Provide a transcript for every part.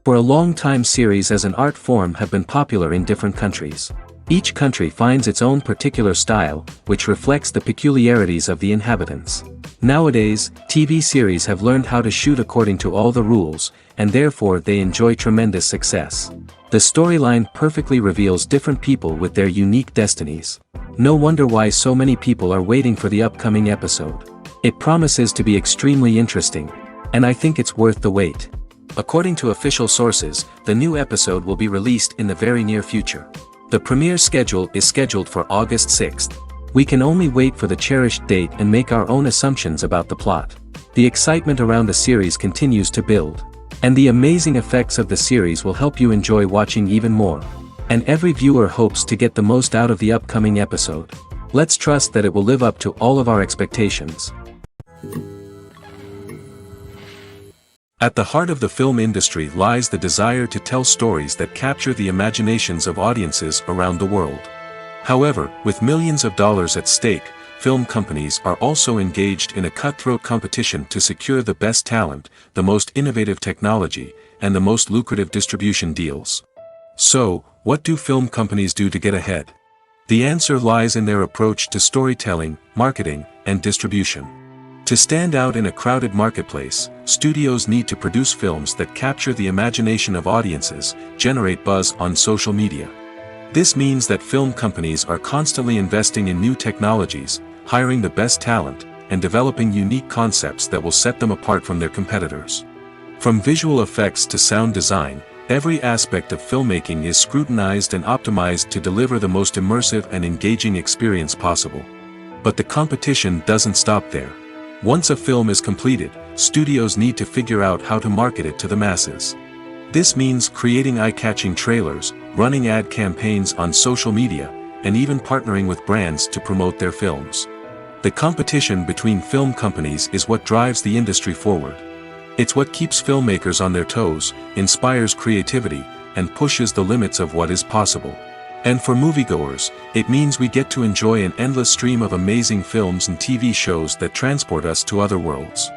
For a long time, series as an art form have been popular in different countries. Each country finds its own particular style, which reflects the peculiarities of the inhabitants. Nowadays, TV series have learned how to shoot according to all the rules, and therefore they enjoy tremendous success. The storyline perfectly reveals different people with their unique destinies. No wonder why so many people are waiting for the upcoming episode. It promises to be extremely interesting, and I think it's worth the wait. According to official sources, the new episode will be released in the very near future. The premiere schedule is scheduled for August 6th. We can only wait for the cherished date and make our own assumptions about the plot. The excitement around the series continues to build. And the amazing effects of the series will help you enjoy watching even more. And every viewer hopes to get the most out of the upcoming episode. Let's trust that it will live up to all of our expectations. At the heart of the film industry lies the desire to tell stories that capture the imaginations of audiences around the world. However, with millions of dollars at stake, film companies are also engaged in a cutthroat competition to secure the best talent, the most innovative technology, and the most lucrative distribution deals. So, what do film companies do to get ahead? The answer lies in their approach to storytelling, marketing, and distribution. To stand out in a crowded marketplace, studios need to produce films that capture the imagination of audiences, generate buzz on social media. This means that film companies are constantly investing in new technologies, hiring the best talent, and developing unique concepts that will set them apart from their competitors. From visual effects to sound design, every aspect of filmmaking is scrutinized and optimized to deliver the most immersive and engaging experience possible. But the competition doesn't stop there. Once a film is completed, studios need to figure out how to market it to the masses. This means creating eye-catching trailers, running ad campaigns on social media, and even partnering with brands to promote their films. The competition between film companies is what drives the industry forward. It's what keeps filmmakers on their toes, inspires creativity, and pushes the limits of what is possible. And for moviegoers, it means we get to enjoy an endless stream of amazing films and TV shows that transport us to other worlds.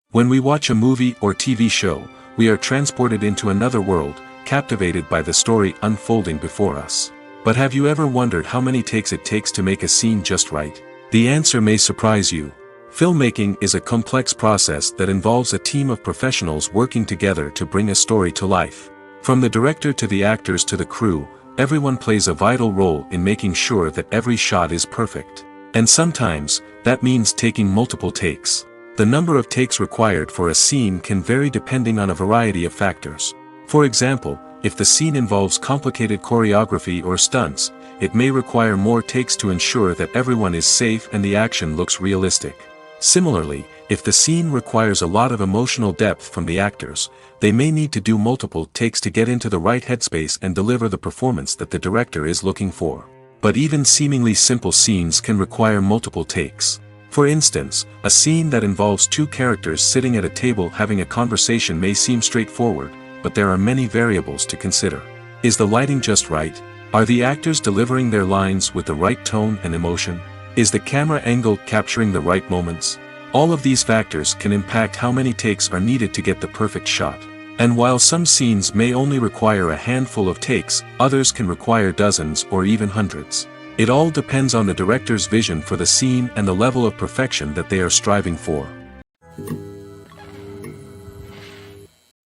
When we watch a movie or TV show, we are transported into another world, captivated by the story unfolding before us. But have you ever wondered how many takes it takes to make a scene just right? The answer may surprise you. Filmmaking is a complex process that involves a team of professionals working together to bring a story to life. From the director to the actors to the crew, everyone plays a vital role in making sure that every shot is perfect. And sometimes, that means taking multiple takes. The number of takes required for a scene can vary depending on a variety of factors. For example, if the scene involves complicated choreography or stunts, it may require more takes to ensure that everyone is safe and the action looks realistic. Similarly, if the scene requires a lot of emotional depth from the actors, they may need to do multiple takes to get into the right headspace and deliver the performance that the director is looking for. But even seemingly simple scenes can require multiple takes. For instance, a scene that involves two characters sitting at a table having a conversation may seem straightforward, but there are many variables to consider. Is the lighting just right? Are the actors delivering their lines with the right tone and emotion? Is the camera angle capturing the right moments? All of these factors can impact how many takes are needed to get the perfect shot. And while some scenes may only require a handful of takes, others can require dozens or even hundreds. It all depends on the director's vision for the scene and the level of perfection that they are striving for.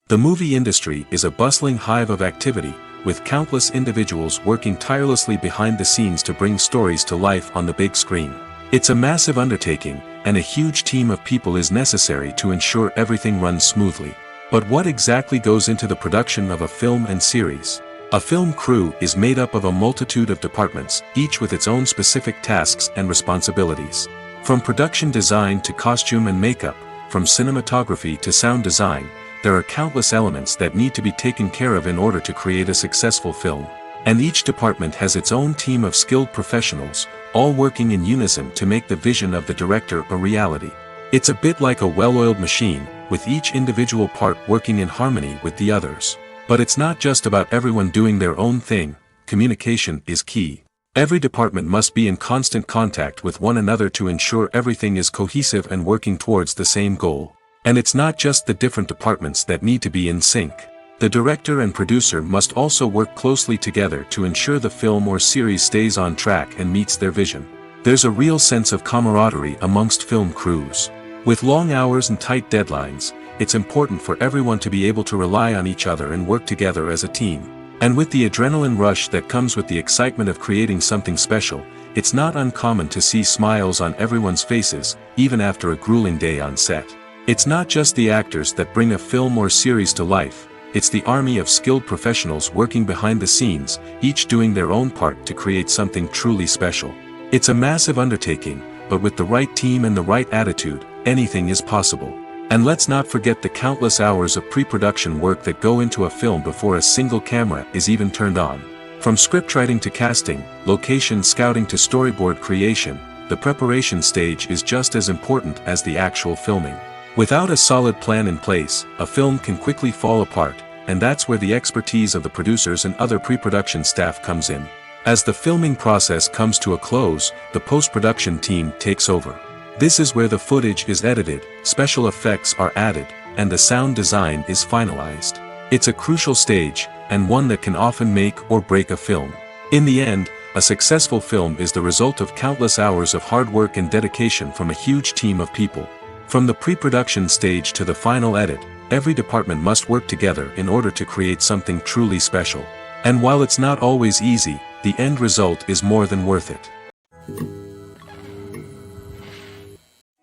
The movie industry is a bustling hive of activity, with countless individuals working tirelessly behind the scenes to bring stories to life on the big screen. It's a massive undertaking, and a huge team of people is necessary to ensure everything runs smoothly. But what exactly goes into the production of a film and series? A film crew is made up of a multitude of departments, each with its own specific tasks and responsibilities. From production design to costume and makeup, from cinematography to sound design, there are countless elements that need to be taken care of in order to create a successful film. And each department has its own team of skilled professionals, all working in unison to make the vision of the director a reality. It's a bit like a well-oiled machine, with each individual part working in harmony with the others. But it's not just about everyone doing their own thing. Communication is key. Every department must be in constant contact with one another to ensure everything is cohesive and working towards the same goal. And it's not just the different departments that need to be in sync. The director and producer must also work closely together to ensure the film or series stays on track and meets their vision. There's a real sense of camaraderie amongst film crews. With long hours and tight deadlines, it's important for everyone to be able to rely on each other and work together as a team. And with the adrenaline rush that comes with the excitement of creating something special, it's not uncommon to see smiles on everyone's faces, even after a grueling day on set. It's not just the actors that bring a film or series to life, it's the army of skilled professionals working behind the scenes, each doing their own part to create something truly special. It's a massive undertaking, but with the right team and the right attitude, anything is possible. And let's not forget the countless hours of pre-production work that go into a film before a single camera is even turned on. From scriptwriting to casting, location scouting to storyboard creation, the preparation stage is just as important as the actual filming. Without a solid plan in place, a film can quickly fall apart, and that's where the expertise of the producers and other pre-production staff comes in. As the filming process comes to a close, the post-production team takes over. This is where the footage is edited, special effects are added, and the sound design is finalized. It's a crucial stage, and one that can often make or break a film. In the end, a successful film is the result of countless hours of hard work and dedication from a huge team of people. From the pre-production stage to the final edit, every department must work together in order to create something truly special. And while it's not always easy, the end result is more than worth it.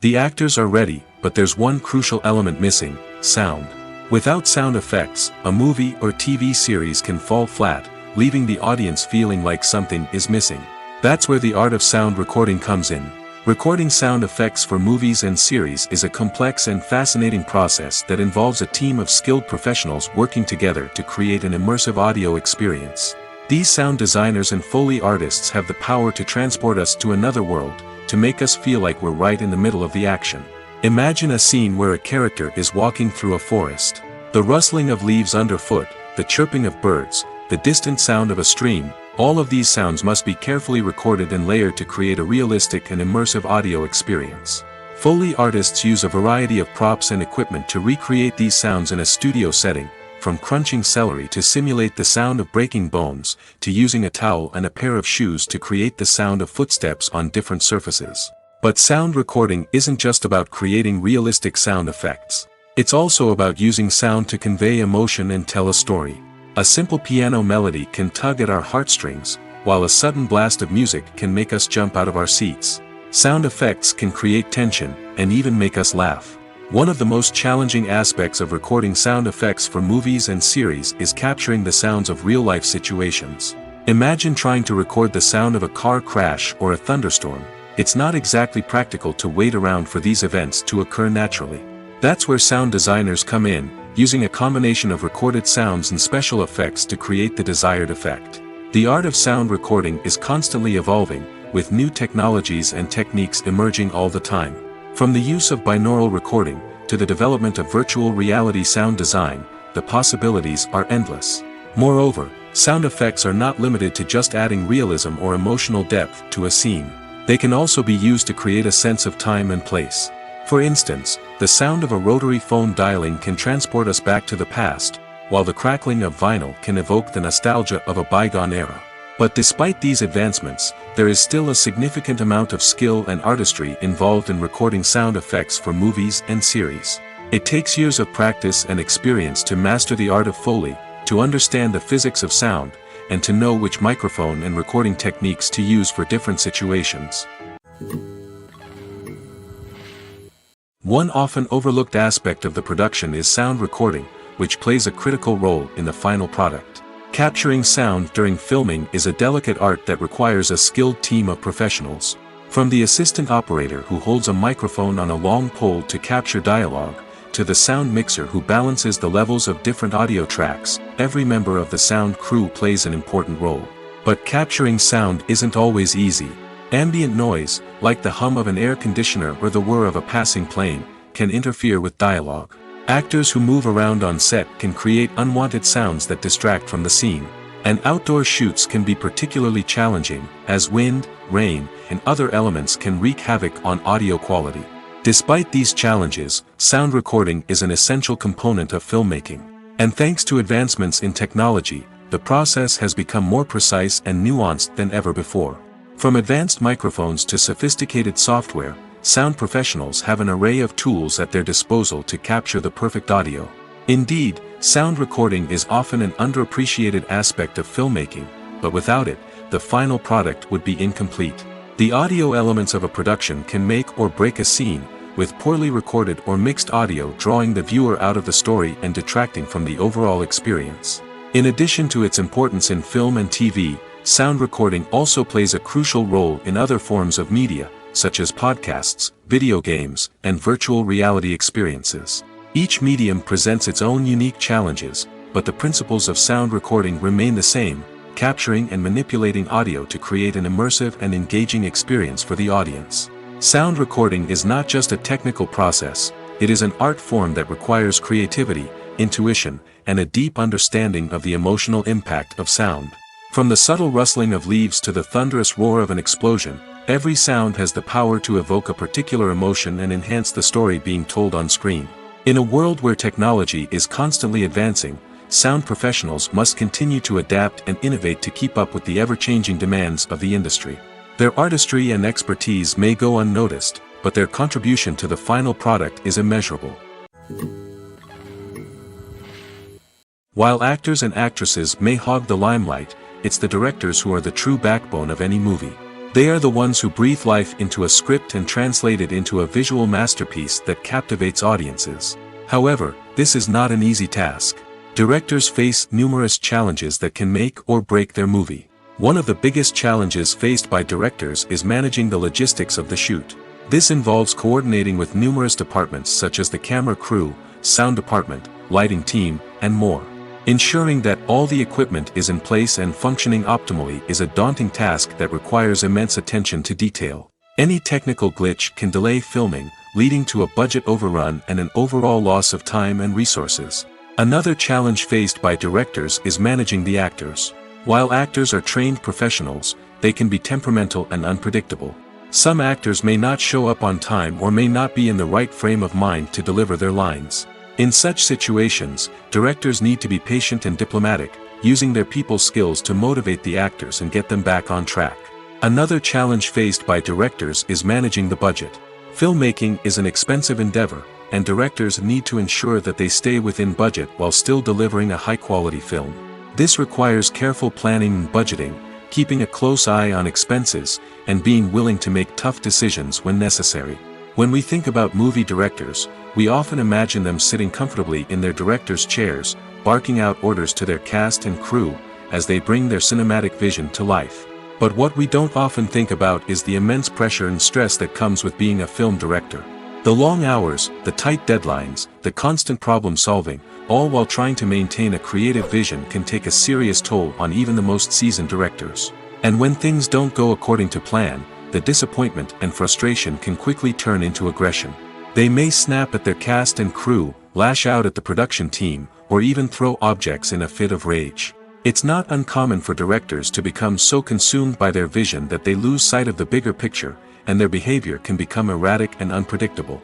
The actors are ready, but there's one crucial element missing: sound. Without sound effects, a movie or TV series can fall flat, leaving the audience feeling like something is missing. That's where the art of sound recording comes in. Recording sound effects for movies and series is a complex and fascinating process that involves a team of skilled professionals working together to create an immersive audio experience. These sound designers and Foley artists have the power to transport us to another world, to make us feel like we're right in the middle of the action. Imagine a scene where a character is walking through a forest. The rustling of leaves underfoot, the chirping of birds, the distant sound of a stream, all of these sounds must be carefully recorded and layered to create a realistic and immersive audio experience. Foley artists use a variety of props and equipment to recreate these sounds in a studio setting, from crunching celery to simulate the sound of breaking bones, to using a towel and a pair of shoes to create the sound of footsteps on different surfaces. But sound recording isn't just about creating realistic sound effects. It's also about using sound to convey emotion and tell a story. A simple piano melody can tug at our heartstrings, while a sudden blast of music can make us jump out of our seats. Sound effects can create tension, and even make us laugh. One of the most challenging aspects of recording sound effects for movies and series is capturing the sounds of real-life situations. Imagine trying to record the sound of a car crash or a thunderstorm. It's not exactly practical to wait around for these events to occur naturally. That's where sound designers come in, using a combination of recorded sounds and special effects to create the desired effect. The art of sound recording is constantly evolving, with new technologies and techniques emerging all the time. From the use of binaural recording, to the development of virtual reality sound design, the possibilities are endless. Moreover, sound effects are not limited to just adding realism or emotional depth to a scene. They can also be used to create a sense of time and place. For instance, the sound of a rotary phone dialing can transport us back to the past, while the crackling of vinyl can evoke the nostalgia of a bygone era. But despite these advancements, there is still a significant amount of skill and artistry involved in recording sound effects for movies and series. It takes years of practice and experience to master the art of Foley, to understand the physics of sound, and to know which microphone and recording techniques to use for different situations. One often overlooked aspect of the production is sound recording, which plays a critical role in the final product. Capturing sound during filming is a delicate art that requires a skilled team of professionals. From the assistant operator who holds a microphone on a long pole to capture dialogue, to the sound mixer who balances the levels of different audio tracks, every member of the sound crew plays an important role. But capturing sound isn't always easy. Ambient noise, like the hum of an air conditioner or the whir of a passing plane, can interfere with dialogue. Actors who move around on set can create unwanted sounds that distract from the scene. And outdoor shoots can be particularly challenging, as wind, rain, and other elements can wreak havoc on audio quality. Despite these challenges, sound recording is an essential component of filmmaking. And thanks to advancements in technology, the process has become more precise and nuanced than ever before. From advanced microphones to sophisticated software, sound professionals have an array of tools at their disposal to capture the perfect audio. Indeed, sound recording is often an underappreciated aspect of filmmaking, but without it, the final product would be incomplete. The audio elements of a production can make or break a scene, with poorly recorded or mixed audio drawing the viewer out of the story and detracting from the overall experience. In addition to its importance in film and TV, sound recording also plays a crucial role in other forms of media, such as podcasts, video games, and virtual reality experiences. Each medium presents its own unique challenges, but the principles of sound recording remain the same, capturing and manipulating audio to create an immersive and engaging experience for the audience. Sound recording is not just a technical process, it is an art form that requires creativity, intuition, and a deep understanding of the emotional impact of sound. From the subtle rustling of leaves to the thunderous roar of an explosion, every sound has the power to evoke a particular emotion and enhance the story being told on screen. In a world where technology is constantly advancing, sound professionals must continue to adapt and innovate to keep up with the ever-changing demands of the industry. Their artistry and expertise may go unnoticed, but their contribution to the final product is immeasurable. While actors and actresses may hog the limelight, it's the directors who are the true backbone of any movie. They are the ones who breathe life into a script and translate it into a visual masterpiece that captivates audiences. However, this is not an easy task. Directors face numerous challenges that can make or break their movie. One of the biggest challenges faced by directors is managing the logistics of the shoot. This involves coordinating with numerous departments such as the camera crew, sound department, lighting team, and more. Ensuring that all the equipment is in place and functioning optimally is a daunting task that requires immense attention to detail. Any technical glitch can delay filming, leading to a budget overrun and an overall loss of time and resources. Another challenge faced by directors is managing the actors. While actors are trained professionals, they can be temperamental and unpredictable. Some actors may not show up on time or may not be in the right frame of mind to deliver their lines. In such situations, directors need to be patient and diplomatic, using their people skills to motivate the actors and get them back on track. Another challenge faced by directors is managing the budget. Filmmaking is an expensive endeavor, and directors need to ensure that they stay within budget while still delivering a high-quality film. This requires careful planning and budgeting, keeping a close eye on expenses, and being willing to make tough decisions when necessary. When we think about movie directors, we often imagine them sitting comfortably in their director's chairs, barking out orders to their cast and crew, as they bring their cinematic vision to life. But what we don't often think about is the immense pressure and stress that comes with being a film director. The long hours, the tight deadlines, the constant problem-solving, all while trying to maintain a creative vision can take a serious toll on even the most seasoned directors. And when things don't go according to plan, the disappointment and frustration can quickly turn into aggression. They may snap at their cast and crew, lash out at the production team, or even throw objects in a fit of rage. It's not uncommon for directors to become so consumed by their vision that they lose sight of the bigger picture, and their behavior can become erratic and unpredictable.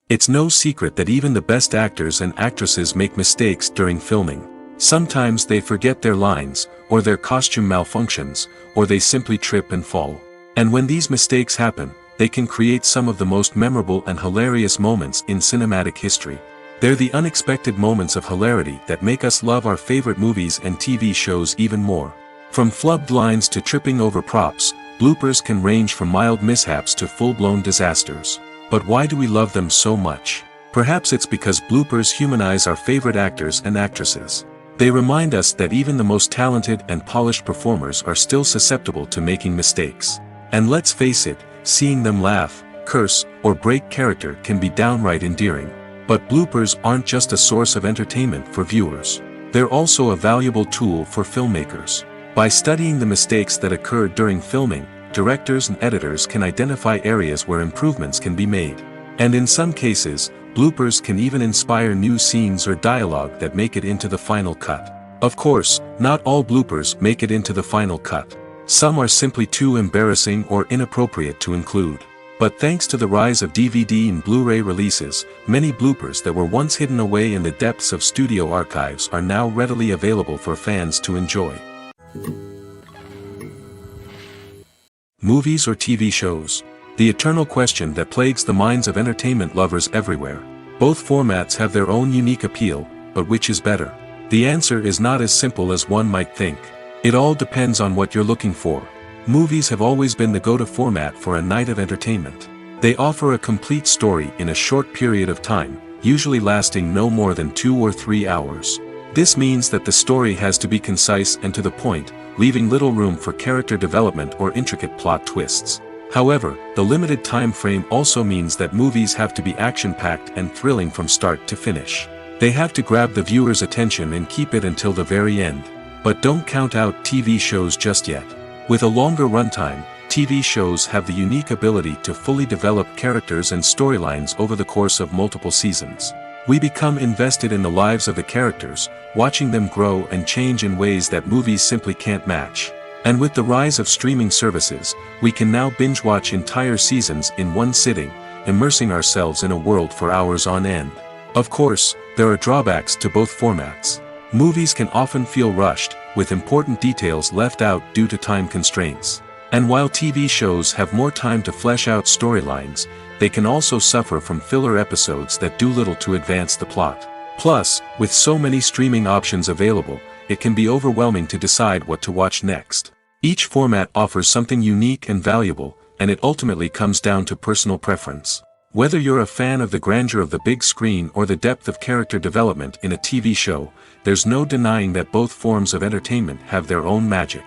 It's no secret that even the best actors and actresses make mistakes during filming. Sometimes they forget their lines, or their costume malfunctions, or they simply trip and fall. And when these mistakes happen, they can create some of the most memorable and hilarious moments in cinematic history. They're the unexpected moments of hilarity that make us love our favorite movies and TV shows even more. From flubbed lines to tripping over props, bloopers can range from mild mishaps to full-blown disasters. But why do we love them so much? Perhaps it's because bloopers humanize our favorite actors and actresses. They remind us that even the most talented and polished performers are still susceptible to making mistakes. And let's face it, seeing them laugh, curse, or break character can be downright endearing. But bloopers aren't just a source of entertainment for viewers. They're also a valuable tool for filmmakers. By studying the mistakes that occur during filming, directors and editors can identify areas where improvements can be made. And in some cases, bloopers can even inspire new scenes or dialogue that make it into the final cut. Of course, not all bloopers make it into the final cut. Some are simply too embarrassing or inappropriate to include. But thanks to the rise of DVD and Blu-ray releases, many bloopers that were once hidden away in the depths of studio archives are now readily available for fans to enjoy. Movies or TV shows? The eternal question that plagues the minds of entertainment lovers everywhere. Both formats have their own unique appeal, but which is better? The answer is not as simple as one might think. It all depends on what you're looking for. Movies have always been the go-to format for a night of entertainment. They offer a complete story in a short period of time, usually lasting no more than 2 or 3 hours. This means that the story has to be concise and to the point, leaving little room for character development or intricate plot twists. However, the limited time frame also means that movies have to be action-packed and thrilling from start to finish. They have to grab the viewer's attention and keep it until the very end. But don't count out TV shows just yet. With a longer runtime, TV shows have the unique ability to fully develop characters and storylines over the course of multiple seasons. We become invested in the lives of the characters, watching them grow and change in ways that movies simply can't match. And with the rise of streaming services, we can now binge-watch entire seasons in one sitting, immersing ourselves in a world for hours on end. Of course, there are drawbacks to both formats. Movies can often feel rushed, with important details left out due to time constraints. And while TV shows have more time to flesh out storylines, they can also suffer from filler episodes that do little to advance the plot. Plus, with so many streaming options available, it can be overwhelming to decide what to watch next. Each format offers something unique and valuable, and it ultimately comes down to personal preference. Whether you're a fan of the grandeur of the big screen or the depth of character development in a TV show, there's no denying that both forms of entertainment have their own magic.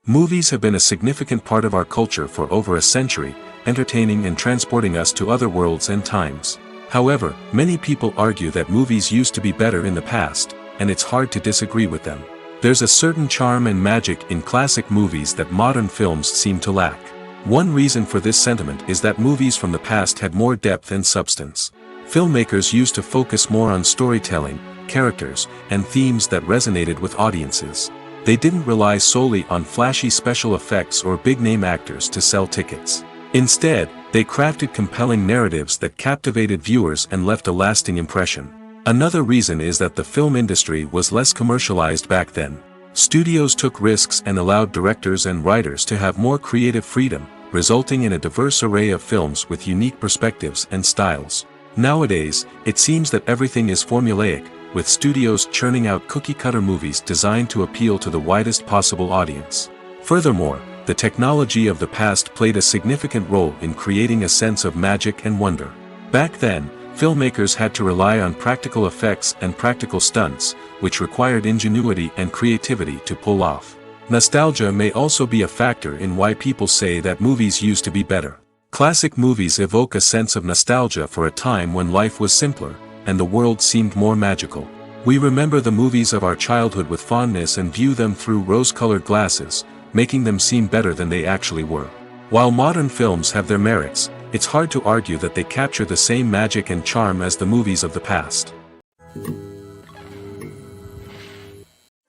Movies have been a significant part of our culture for over a century, entertaining and transporting us to other worlds and times. However, many people argue that movies used to be better in the past, and it's hard to disagree with them. There's a certain charm and magic in classic movies that modern films seem to lack. One reason for this sentiment is that movies from the past had more depth and substance. Filmmakers used to focus more on storytelling, characters, and themes that resonated with audiences. They didn't rely solely on flashy special effects or big-name actors to sell tickets. Instead, they crafted compelling narratives that captivated viewers and left a lasting impression. Another reason is that the film industry was less commercialized back then. Studios took risks and allowed directors and writers to have more creative freedom, resulting in a diverse array of films with unique perspectives and styles. Nowadays, it seems that everything is formulaic, with studios churning out cookie-cutter movies designed to appeal to the widest possible audience. Furthermore, the technology of the past played a significant role in creating a sense of magic and wonder. Back then, filmmakers had to rely on practical effects and practical stunts, which required ingenuity and creativity to pull off. Nostalgia may also be a factor in why people say that movies used to be better. Classic movies evoke a sense of nostalgia for a time when life was simpler, and the world seemed more magical. We remember the movies of our childhood with fondness and view them through rose-colored glasses, making them seem better than they actually were. While modern films have their merits, it's hard to argue that they capture the same magic and charm as the movies of the past.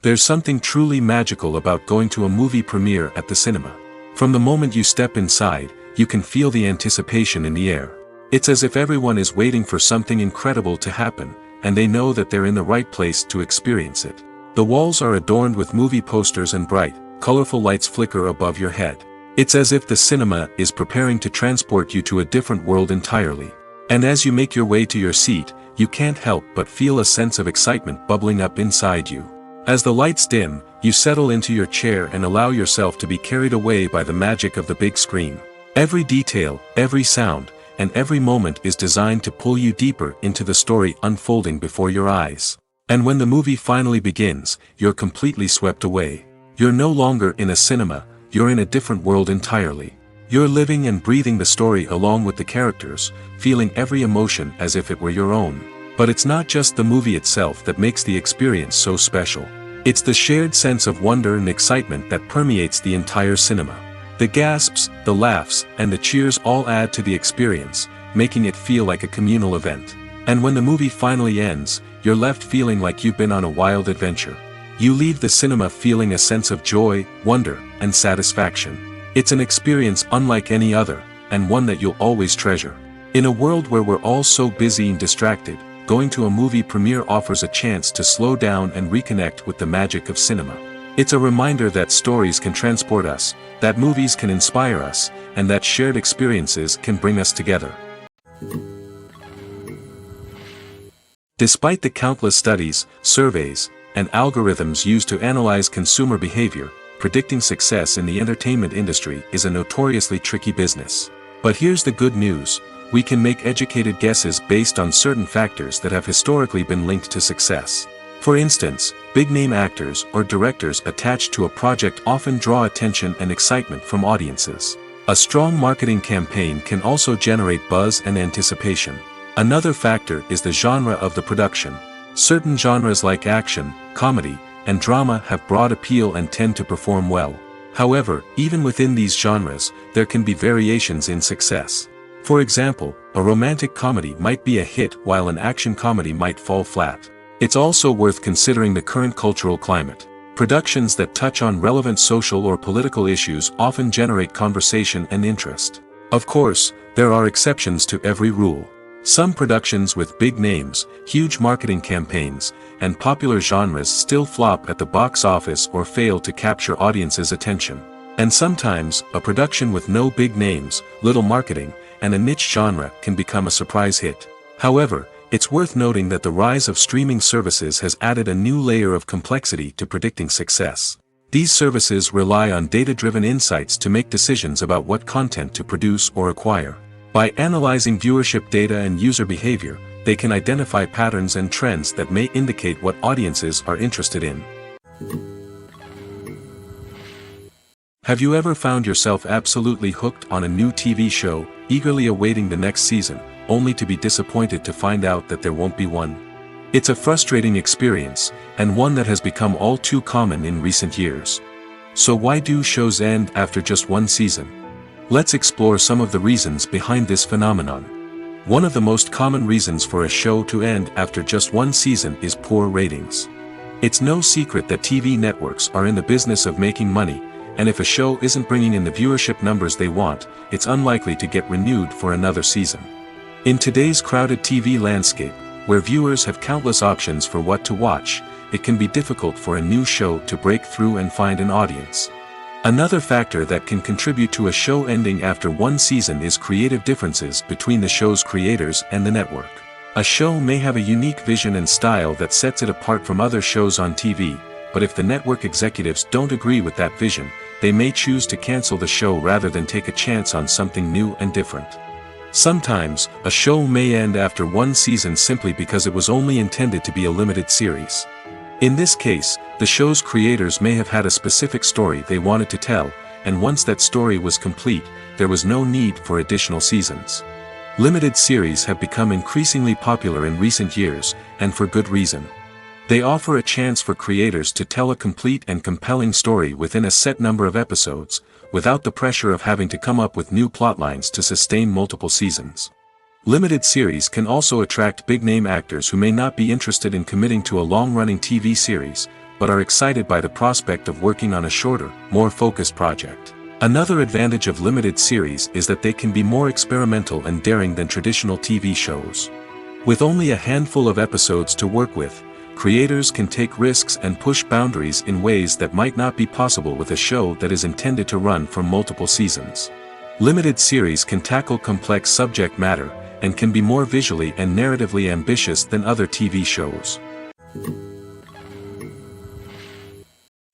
There's something truly magical about going to a movie premiere at the cinema. From the moment you step inside, you can feel the anticipation in the air. It's as if everyone is waiting for something incredible to happen, and they know that they're in the right place to experience it. The walls are adorned with movie posters and bright, colorful lights flicker above your head. It's as if the cinema is preparing to transport you to a different world entirely. And as you make your way to your seat, you can't help but feel a sense of excitement bubbling up inside you. As the lights dim, you settle into your chair and allow yourself to be carried away by the magic of the big screen. Every detail, every sound, and every moment is designed to pull you deeper into the story unfolding before your eyes. And when the movie finally begins, you're completely swept away. You're no longer in a cinema, you're in a different world entirely. You're living and breathing the story along with the characters, feeling every emotion as if it were your own. But it's not just the movie itself that makes the experience so special. It's the shared sense of wonder and excitement that permeates the entire cinema. The gasps, the laughs, and the cheers all add to the experience, making it feel like a communal event. And when the movie finally ends, you're left feeling like you've been on a wild adventure. You leave the cinema feeling a sense of joy, wonder, and satisfaction. It's an experience unlike any other, and one that you'll always treasure. In a world where we're all so busy and distracted, going to a movie premiere offers a chance to slow down and reconnect with the magic of cinema. It's a reminder that stories can transport us, that movies can inspire us, and that shared experiences can bring us together. Despite the countless studies, surveys, and algorithms used to analyze consumer behavior, predicting success in the entertainment industry is a notoriously tricky business. But here's the good news: we can make educated guesses based on certain factors that have historically been linked to success. For instance, big-name actors or directors attached to a project often draw attention and excitement from audiences. A strong marketing campaign can also generate buzz and anticipation. Another factor is the genre of the production. Certain genres like action, comedy, and drama have broad appeal and tend to perform well. However, even within these genres, there can be variations in success. For example, a romantic comedy might be a hit while an action comedy might fall flat. It's also worth considering the current cultural climate. Productions that touch on relevant social or political issues often generate conversation and interest. Of course, there are exceptions to every rule. Some productions with big names, huge marketing campaigns, and popular genres still flop at the box office or fail to capture audiences' attention. And sometimes, a production with no big names, little marketing, and a niche genre can become a surprise hit. However, it's worth noting that the rise of streaming services has added a new layer of complexity to predicting success. These services rely on data-driven insights to make decisions about what content to produce or acquire. By analyzing viewership data and user behavior, they can identify patterns and trends that may indicate what audiences are interested in. Have you ever found yourself absolutely hooked on a new TV show, eagerly awaiting the next season, only to be disappointed to find out that there won't be one? It's a frustrating experience, and one that has become all too common in recent years. So why do shows end after just one season? Let's explore some of the reasons behind this phenomenon. One of the most common reasons for a show to end after just one season is poor ratings. It's no secret that TV networks are in the business of making money, and if a show isn't bringing in the viewership numbers they want, it's unlikely to get renewed for another season. In today's crowded TV landscape, where viewers have countless options for what to watch, it can be difficult for a new show to break through and find an audience. Another factor that can contribute to a show ending after one season is creative differences between the show's creators and the network. A show may have a unique vision and style that sets it apart from other shows on TV, but if the network executives don't agree with that vision, they may choose to cancel the show rather than take a chance on something new and different. Sometimes, a show may end after one season simply because it was only intended to be a limited series. In this case, the show's creators may have had a specific story they wanted to tell, and once that story was complete, there was no need for additional seasons. Limited series have become increasingly popular in recent years, and for good reason. They offer a chance for creators to tell a complete and compelling story within a set number of episodes, without the pressure of having to come up with new plotlines to sustain multiple seasons. Limited series can also attract big-name actors who may not be interested in committing to a long-running TV series, but are excited by the prospect of working on a shorter, more focused project. Another advantage of limited series is that they can be more experimental and daring than traditional TV shows. With only a handful of episodes to work with, creators can take risks and push boundaries in ways that might not be possible with a show that is intended to run for multiple seasons. Limited series can tackle complex subject matter, and can be more visually and narratively ambitious than other TV shows.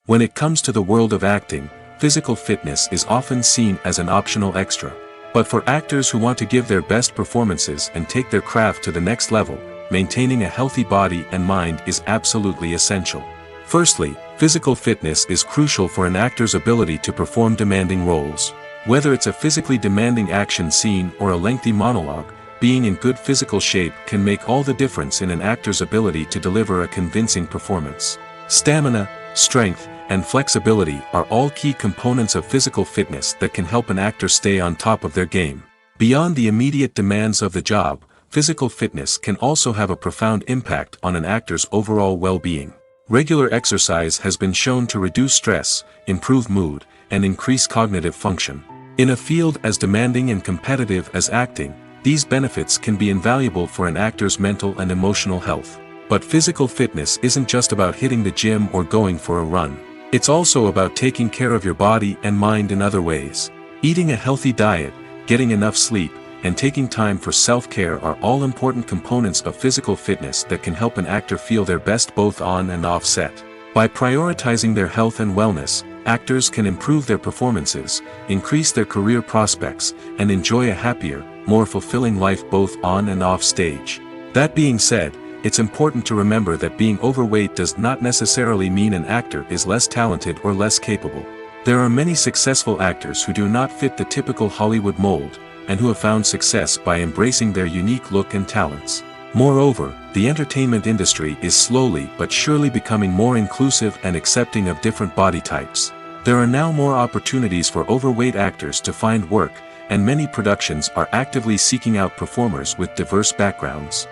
When it comes to the world of acting, physical fitness is often seen as an optional extra. But for actors who want to give their best performances and take their craft to the next level, maintaining a healthy body and mind is absolutely essential. Firstly, physical fitness is crucial for an actor's ability to perform demanding roles. Whether it's a physically demanding action scene or a lengthy monologue, being in good physical shape can make all the difference in an actor's ability to deliver a convincing performance. Stamina, strength, and flexibility are all key components of physical fitness that can help an actor stay on top of their game. Beyond the immediate demands of the job, physical fitness can also have a profound impact on an actor's overall well-being. Regular exercise has been shown to reduce stress, improve mood, and increase cognitive function. In a field as demanding and competitive as acting, these benefits can be invaluable for an actor's mental and emotional health. But physical fitness isn't just about hitting the gym or going for a run. It's also about taking care of your body and mind in other ways. Eating a healthy diet, getting enough sleep, and taking time for self-care are all important components of physical fitness that can help an actor feel their best both on and off set. By prioritizing their health and wellness, actors can improve their performances, increase their career prospects, and enjoy a happier, more fulfilling life both on and off stage. That being said, it's important to remember that being overweight does not necessarily mean an actor is less talented or less capable. There are many successful actors who do not fit the typical Hollywood mold, and who have found success by embracing their unique look and talents. Moreover, the entertainment industry is slowly but surely becoming more inclusive and accepting of different body types. There are now more opportunities for overweight actors to find work, and many productions are actively seeking out performers with diverse backgrounds.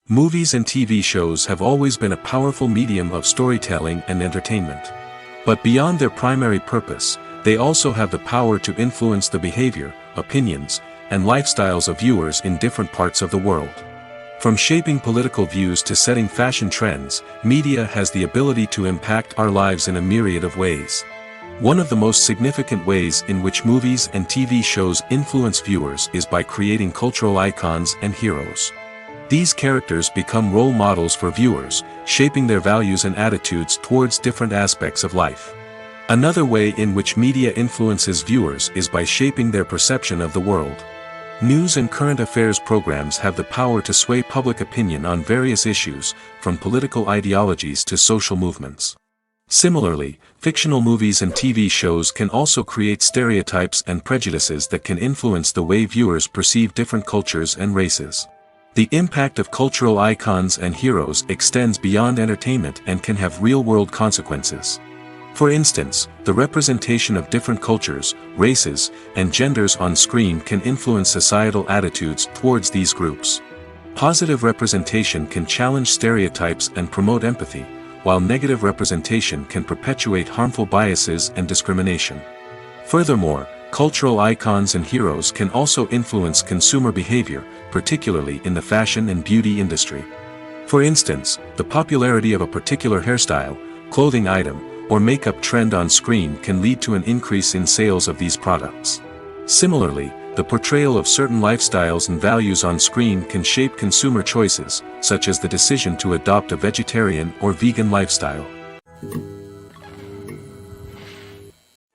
Movies and TV shows have always been a powerful medium of storytelling and entertainment. But beyond their primary purpose, they also have the power to influence the behavior, opinions, and lifestyles of viewers in different parts of the world. From shaping political views to setting fashion trends, media has the ability to impact our lives in a myriad of ways. One of the most significant ways in which movies and TV shows influence viewers is by creating cultural icons and heroes. These characters become role models for viewers, shaping their values and attitudes towards different aspects of life. Another way in which media influences viewers is by shaping their perception of the world. News and current affairs programs have the power to sway public opinion on various issues, from political ideologies to social movements. Similarly, fictional movies and TV shows can also create stereotypes and prejudices that can influence the way viewers perceive different cultures and races. The impact of cultural icons and heroes extends beyond entertainment and can have real-world consequences. For instance, the representation of different cultures, races, and genders on screen can influence societal attitudes towards these groups. Positive representation can challenge stereotypes and promote empathy, while negative representation can perpetuate harmful biases and discrimination. Furthermore, cultural icons and heroes can also influence consumer behavior, particularly in the fashion and beauty industry. For instance, the popularity of a particular hairstyle, clothing item, or makeup trend on screen can lead to an increase in sales of these products. Similarly, the portrayal of certain lifestyles and values on screen can shape consumer choices, such as the decision to adopt a vegetarian or vegan lifestyle.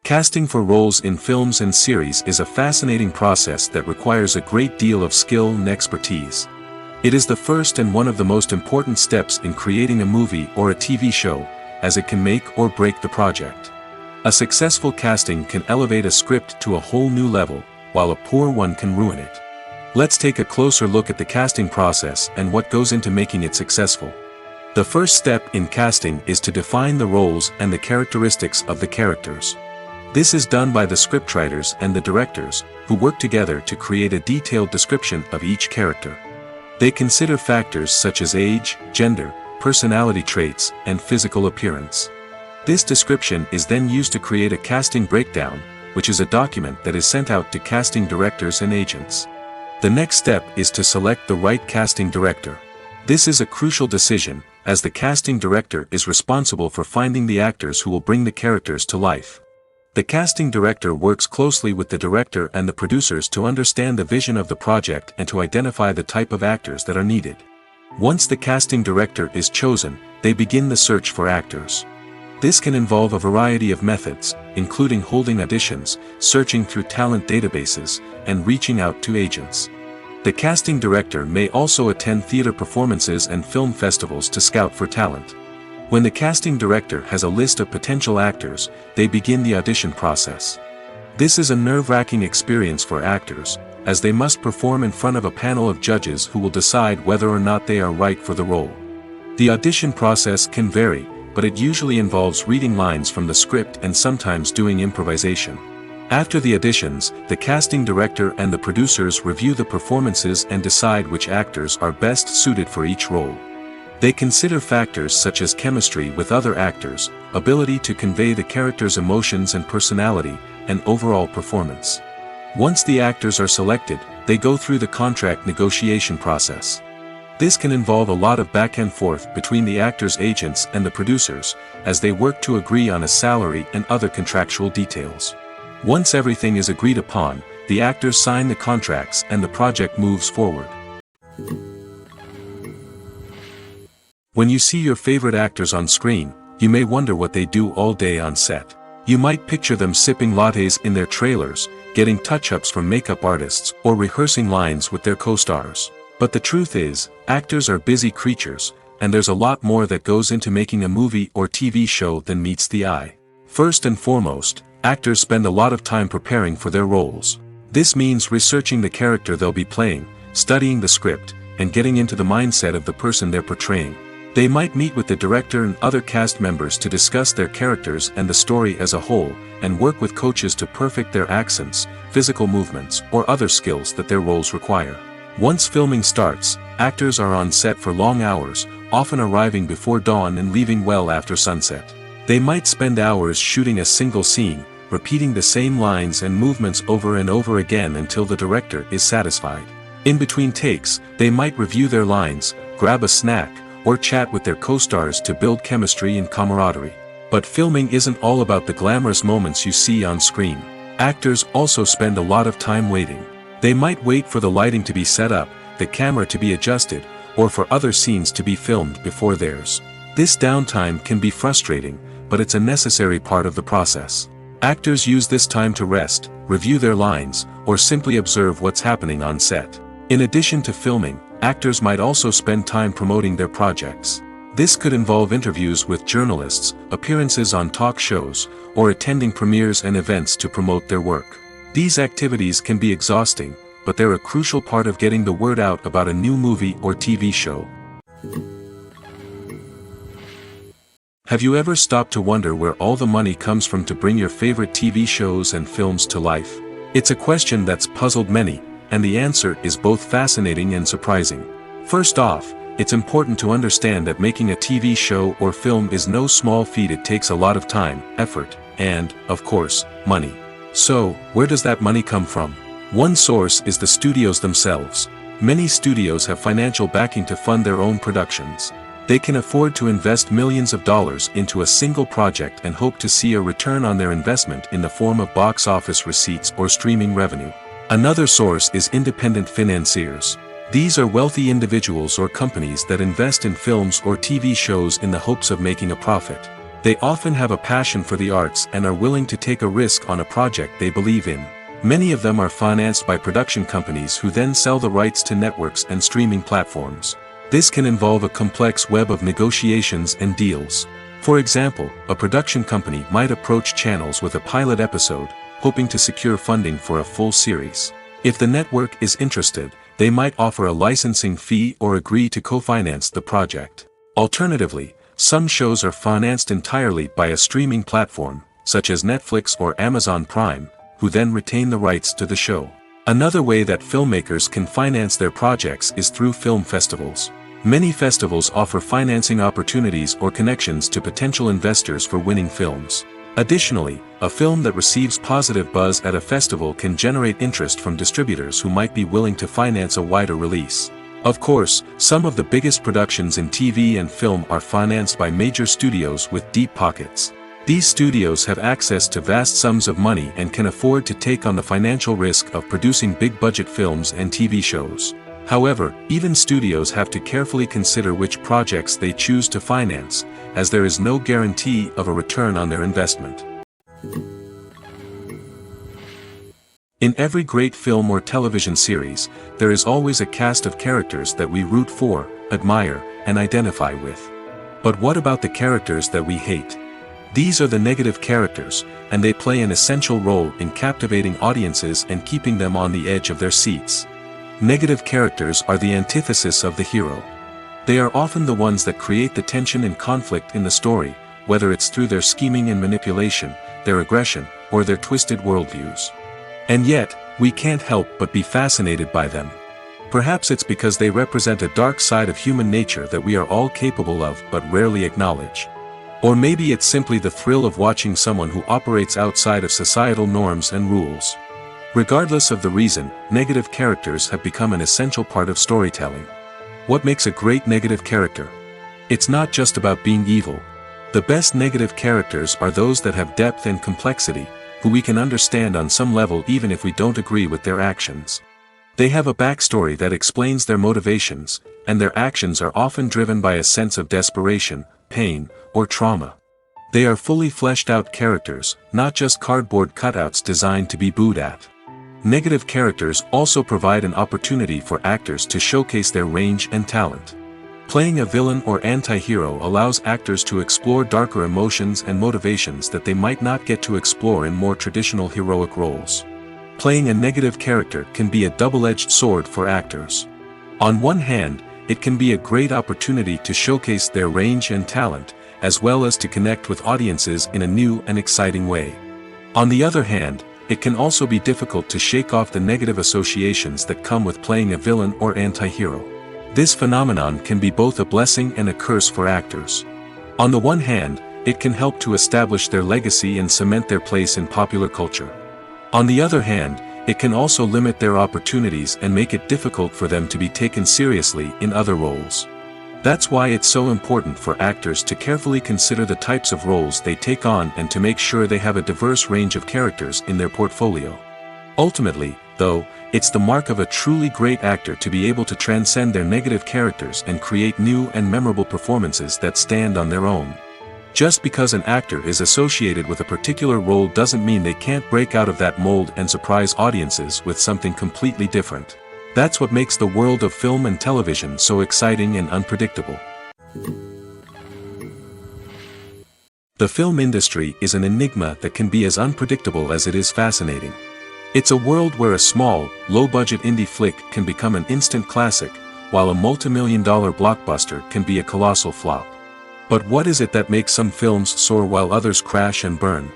Casting for roles in films and series is a fascinating process that requires a great deal of skill and expertise. It is the first and one of the most important steps in creating a movie or a TV show, as it can make or break the project. A successful casting can elevate a script to a whole new level, while a poor one can ruin it. Let's take a closer look at the casting process and what goes into making it successful. The first step in casting is to define the roles and the characteristics of the characters. This is done by the scriptwriters and the directors, who work together to create a detailed description of each character. They consider factors such as age, gender, personality traits, and physical appearance. This description is then used to create a casting breakdown, which is a document that is sent out to casting directors and agents. The next step is to select the right casting director. This is a crucial decision, as the casting director is responsible for finding the actors who will bring the characters to life. The casting director works closely with the director and the producers to understand the vision of the project and to identify the type of actors that are needed. Once the casting director is chosen, they begin the search for actors. This can involve a variety of methods, including holding auditions, searching through talent databases, and reaching out to agents. The casting director may also attend theater performances and film festivals to scout for talent. When the casting director has a list of potential actors, they begin the audition process. This is a nerve-wracking experience for actors, as they must perform in front of a panel of judges who will decide whether or not they are right for the role. The audition process can vary, but it usually involves reading lines from the script and sometimes doing improvisation. After the auditions, the casting director and the producers review the performances and decide which actors are best suited for each role. They consider factors such as chemistry with other actors, ability to convey the character's emotions and personality, and overall performance. Once the actors are selected, they go through the contract negotiation process. This can involve a lot of back and forth between the actors' agents and the producers, as they work to agree on a salary and other contractual details. Once everything is agreed upon, the actors sign the contracts and the project moves forward. When you see your favorite actors on screen, you may wonder what they do all day on set. You might picture them sipping lattes in their trailers, getting touch-ups from makeup artists, or rehearsing lines with their co-stars. But the truth is, actors are busy creatures, and there's a lot more that goes into making a movie or TV show than meets the eye. First and foremost, actors spend a lot of time preparing for their roles. This means researching the character they'll be playing, studying the script, and getting into the mindset of the person they're portraying. They might meet with the director and other cast members to discuss their characters and the story as a whole, and work with coaches to perfect their accents, physical movements, or other skills that their roles require. Once filming starts, actors are on set for long hours, often arriving before dawn and leaving well after sunset. They might spend hours shooting a single scene, repeating the same lines and movements over and over again until the director is satisfied. In between takes, they might review their lines, grab a snack, or chat with their co-stars to build chemistry and camaraderie. But filming isn't all about the glamorous moments you see on screen. Actors also spend a lot of time waiting. They might wait for the lighting to be set up, the camera to be adjusted, or for other scenes to be filmed before theirs. This downtime can be frustrating, but it's a necessary part of the process. Actors use this time to rest, review their lines, or simply observe what's happening on set. In addition to filming, actors might also spend time promoting their projects. This could involve interviews with journalists, appearances on talk shows, or attending premieres and events to promote their work. These activities can be exhausting, but they're a crucial part of getting the word out about a new movie or TV show. Have you ever stopped to wonder where all the money comes from to bring your favorite TV shows and films to life? It's a question that's puzzled many, and the answer is both fascinating and surprising. First off, it's important to understand that making a TV show or film is no small feat. It takes a lot of time, effort, and, of course, money. So, where does that money come from? One source is the studios themselves. Many studios have financial backing to fund their own productions. They can afford to invest millions of dollars into a single project and hope to see a return on their investment in the form of box office receipts or streaming revenue. Another source is independent financiers. These are wealthy individuals or companies that invest in films or TV shows in the hopes of making a profit. They often have a passion for the arts and are willing to take a risk on a project they believe in. Many of them are financed by production companies who then sell the rights to networks and streaming platforms. This can involve a complex web of negotiations and deals. For example, a production company might approach channels with a pilot episode, hoping to secure funding for a full series. If the network is interested, they might offer a licensing fee or agree to co-finance the project. Alternatively, some shows are financed entirely by a streaming platform, such as Netflix or Amazon Prime, who then retain the rights to the show. Another way that filmmakers can finance their projects is through film festivals. Many festivals offer financing opportunities or connections to potential investors for winning films. Additionally, a film that receives positive buzz at a festival can generate interest from distributors who might be willing to finance a wider release. Of course, some of the biggest productions in TV and film are financed by major studios with deep pockets. These studios have access to vast sums of money and can afford to take on the financial risk of producing big-budget films and TV shows. However, even studios have to carefully consider which projects they choose to finance, as there is no guarantee of a return on their investment. In every great film or television series, there is always a cast of characters that we root for, admire, and identify with. But what about the characters that we hate? These are the negative characters, and they play an essential role in captivating audiences and keeping them on the edge of their seats. Negative characters are the antithesis of the hero. They are often the ones that create the tension and conflict in the story, whether it's through their scheming and manipulation, their aggression, or their twisted worldviews. And yet, we can't help but be fascinated by them. Perhaps it's because they represent a dark side of human nature that we are all capable of but rarely acknowledge. Or maybe it's simply the thrill of watching someone who operates outside of societal norms and rules. Regardless of the reason, negative characters have become an essential part of storytelling. What makes a great negative character? It's not just about being evil. The best negative characters are those that have depth and complexity, who we can understand on some level even if we don't agree with their actions. They have a backstory that explains their motivations, and their actions are often driven by a sense of desperation, pain, or trauma. They are fully fleshed out characters, not just cardboard cutouts designed to be booed at. Negative characters also provide an opportunity for actors to showcase their range and talent. Playing a villain or anti-hero allows actors to explore darker emotions and motivations that they might not get to explore in more traditional heroic roles. Playing a negative character can be a double-edged sword for actors. On one hand, it can be a great opportunity to showcase their range and talent, as well as to connect with audiences in a new and exciting way. On the other hand, it can also be difficult to shake off the negative associations that come with playing a villain or anti-hero. This phenomenon can be both a blessing and a curse for actors. On the one hand, it can help to establish their legacy and cement their place in popular culture. On the other hand, it can also limit their opportunities and make it difficult for them to be taken seriously in other roles. That's why it's so important for actors to carefully consider the types of roles they take on and to make sure they have a diverse range of characters in their portfolio. Ultimately, though, it's the mark of a truly great actor to be able to transcend their negative characters and create new and memorable performances that stand on their own. Just because an actor is associated with a particular role doesn't mean they can't break out of that mold and surprise audiences with something completely different. That's what makes the world of film and television so exciting and unpredictable. The film industry is an enigma that can be as unpredictable as it is fascinating. It's a world where a small, low-budget indie flick can become an instant classic, while a multi-million-dollar blockbuster can be a colossal flop. But what is it that makes some films soar while others crash and burn?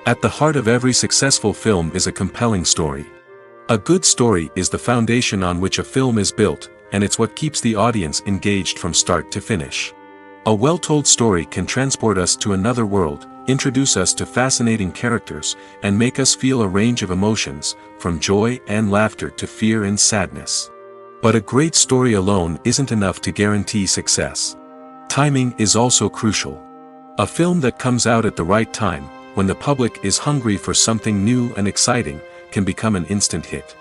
At the heart of every successful film is a compelling story. A good story is the foundation on which a film is built, and it's what keeps the audience engaged from start to finish. A well-told story can transport us to another world, introduce us to fascinating characters, and make us feel a range of emotions, from joy and laughter to fear and sadness. But a great story alone isn't enough to guarantee success. Timing is also crucial. A film that comes out at the right time, when the public is hungry for something new and exciting, can become an instant hit.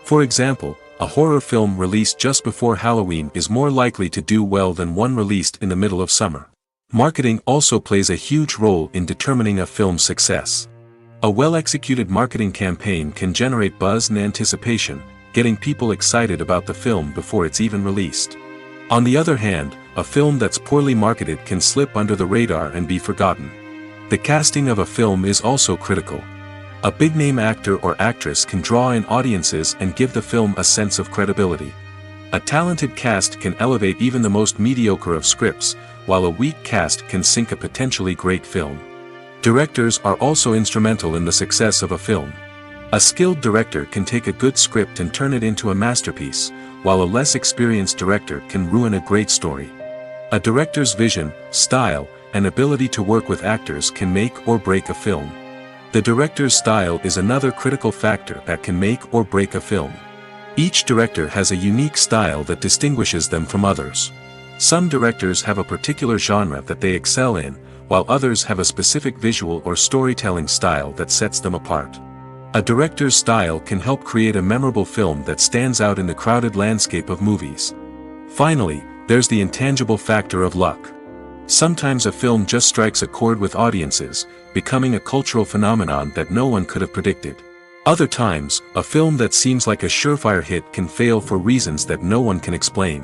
For example, a horror film released just before Halloween is more likely to do well than one released in the middle of summer. Marketing also plays a huge role in determining a film's success. A well-executed marketing campaign can generate buzz and anticipation, getting people excited about the film before it's even released. On the other hand, a film that's poorly marketed can slip under the radar and be forgotten. The casting of a film is also critical. A big-name actor or actress can draw in audiences and give the film a sense of credibility. A talented cast can elevate even the most mediocre of scripts, while a weak cast can sink a potentially great film. Directors are also instrumental in the success of a film. A skilled director can take a good script and turn it into a masterpiece, while a less experienced director can ruin a great story. A director's vision, style, and ability to work with actors can make or break a film. The director's style is another critical factor that can make or break a film. Each director has a unique style that distinguishes them from others. Some directors have a particular genre that they excel in, while others have a specific visual or storytelling style that sets them apart. A director's style can help create a memorable film that stands out in the crowded landscape of movies. Finally, there's the intangible factor of luck. Sometimes a film just strikes a chord with audiences, becoming a cultural phenomenon that no one could have predicted. Other times, a film that seems like a surefire hit can fail for reasons that no one can explain.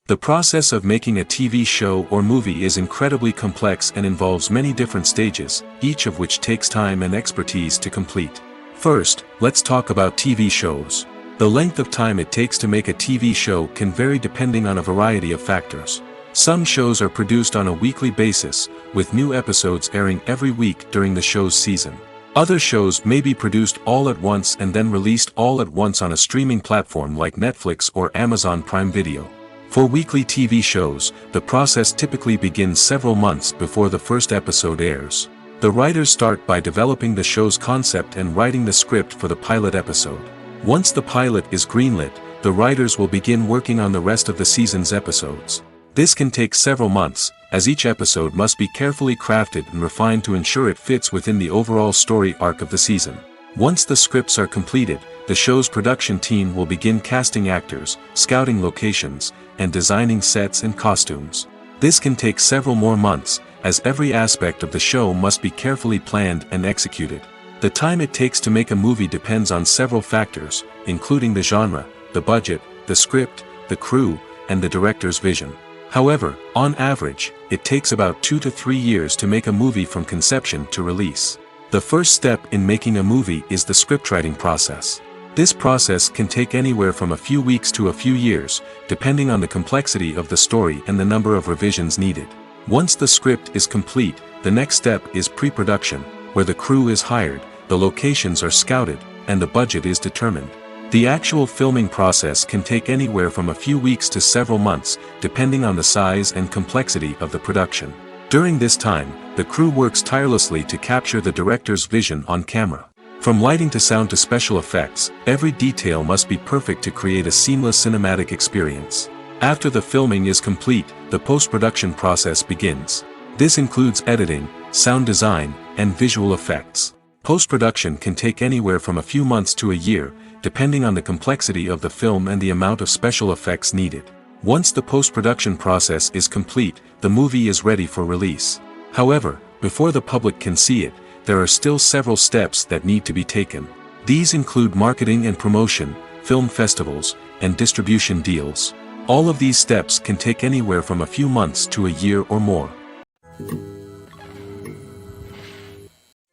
The process of making a TV show or movie is incredibly complex and involves many different stages, each of which takes time and expertise to complete. First, let's talk about TV shows. The length of time it takes to make a TV show can vary depending on a variety of factors. Some shows are produced on a weekly basis, with new episodes airing every week during the show's season. Other shows may be produced all at once and then released all at once on a streaming platform like Netflix or Amazon Prime Video. For weekly TV shows, the process typically begins several months before the first episode airs. The writers start by developing the show's concept and writing the script for the pilot episode. Once the pilot is greenlit, the writers will begin working on the rest of the season's episodes. This can take several months, as each episode must be carefully crafted and refined to ensure it fits within the overall story arc of the season. Once the scripts are completed, the show's production team will begin casting actors, scouting locations, and designing sets and costumes. This can take several more months, as every aspect of the show must be carefully planned and executed. The time it takes to make a movie depends on several factors, including the genre, the budget, the script, the crew, and the director's vision. However, on average, it takes about 2 to 3 years to make a movie from conception to release. The first step in making a movie is the scriptwriting process. This process can take anywhere from a few weeks to a few years, depending on the complexity of the story and the number of revisions needed. Once the script is complete, the next step is pre-production, where the crew is hired, the locations are scouted, and the budget is determined. The actual filming process can take anywhere from a few weeks to several months, depending on the size and complexity of the production. During this time, the crew works tirelessly to capture the director's vision on camera. From lighting to sound to special effects, every detail must be perfect to create a seamless cinematic experience. After the filming is complete, the post-production process begins. This includes editing, sound design, and visual effects. Post-production can take anywhere from a few months to a year, depending on the complexity of the film and the amount of special effects needed. Once the post-production process is complete, the movie is ready for release. However, before the public can see it, there are still several steps that need to be taken. These include marketing and promotion, film festivals, and distribution deals. All of these steps can take anywhere from a few months to a year or more.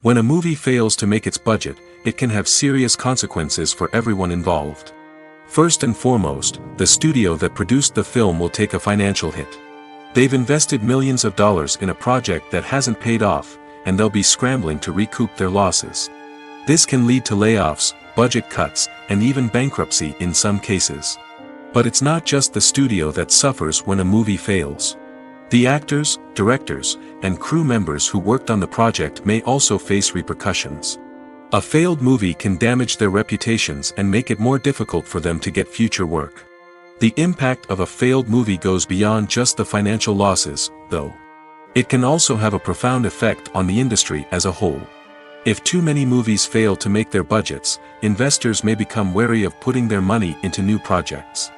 When a movie fails to make its budget, it can have serious consequences for everyone involved. First and foremost, the studio that produced the film will take a financial hit. They've invested millions of dollars in a project that hasn't paid off, and they'll be scrambling to recoup their losses. This can lead to layoffs, budget cuts, and even bankruptcy in some cases. But it's not just the studio that suffers when a movie fails. The actors, directors, and crew members who worked on the project may also face repercussions. A failed movie can damage their reputations and make it more difficult for them to get future work. The impact of a failed movie goes beyond just the financial losses, though. It can also have a profound effect on the industry as a whole. If too many movies fail to make their budgets, investors may become wary of putting their money into new projects.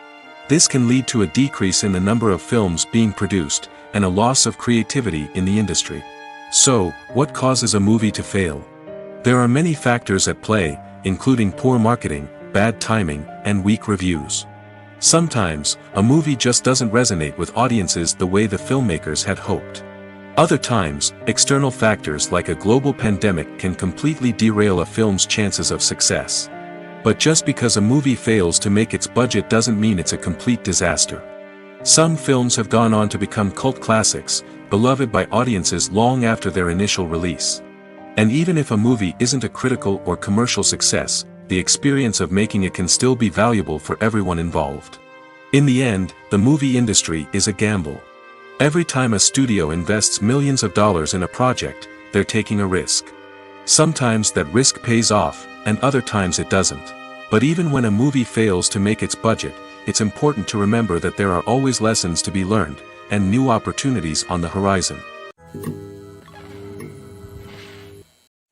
This can lead to a decrease in the number of films being produced, and a loss of creativity in the industry. So, what causes a movie to fail? There are many factors at play, including poor marketing, bad timing, and weak reviews. Sometimes, a movie just doesn't resonate with audiences the way the filmmakers had hoped. Other times, external factors like a global pandemic can completely derail a film's chances of success. But just because a movie fails to make its budget doesn't mean it's a complete disaster. Some films have gone on to become cult classics, beloved by audiences long after their initial release. And even if a movie isn't a critical or commercial success, the experience of making it can still be valuable for everyone involved. In the end, the movie industry is a gamble. Every time a studio invests millions of dollars in a project, they're taking a risk. Sometimes that risk pays off, and other times it doesn't. But even when a movie fails to make its budget, it's important to remember that there are always lessons to be learned, and new opportunities on the horizon.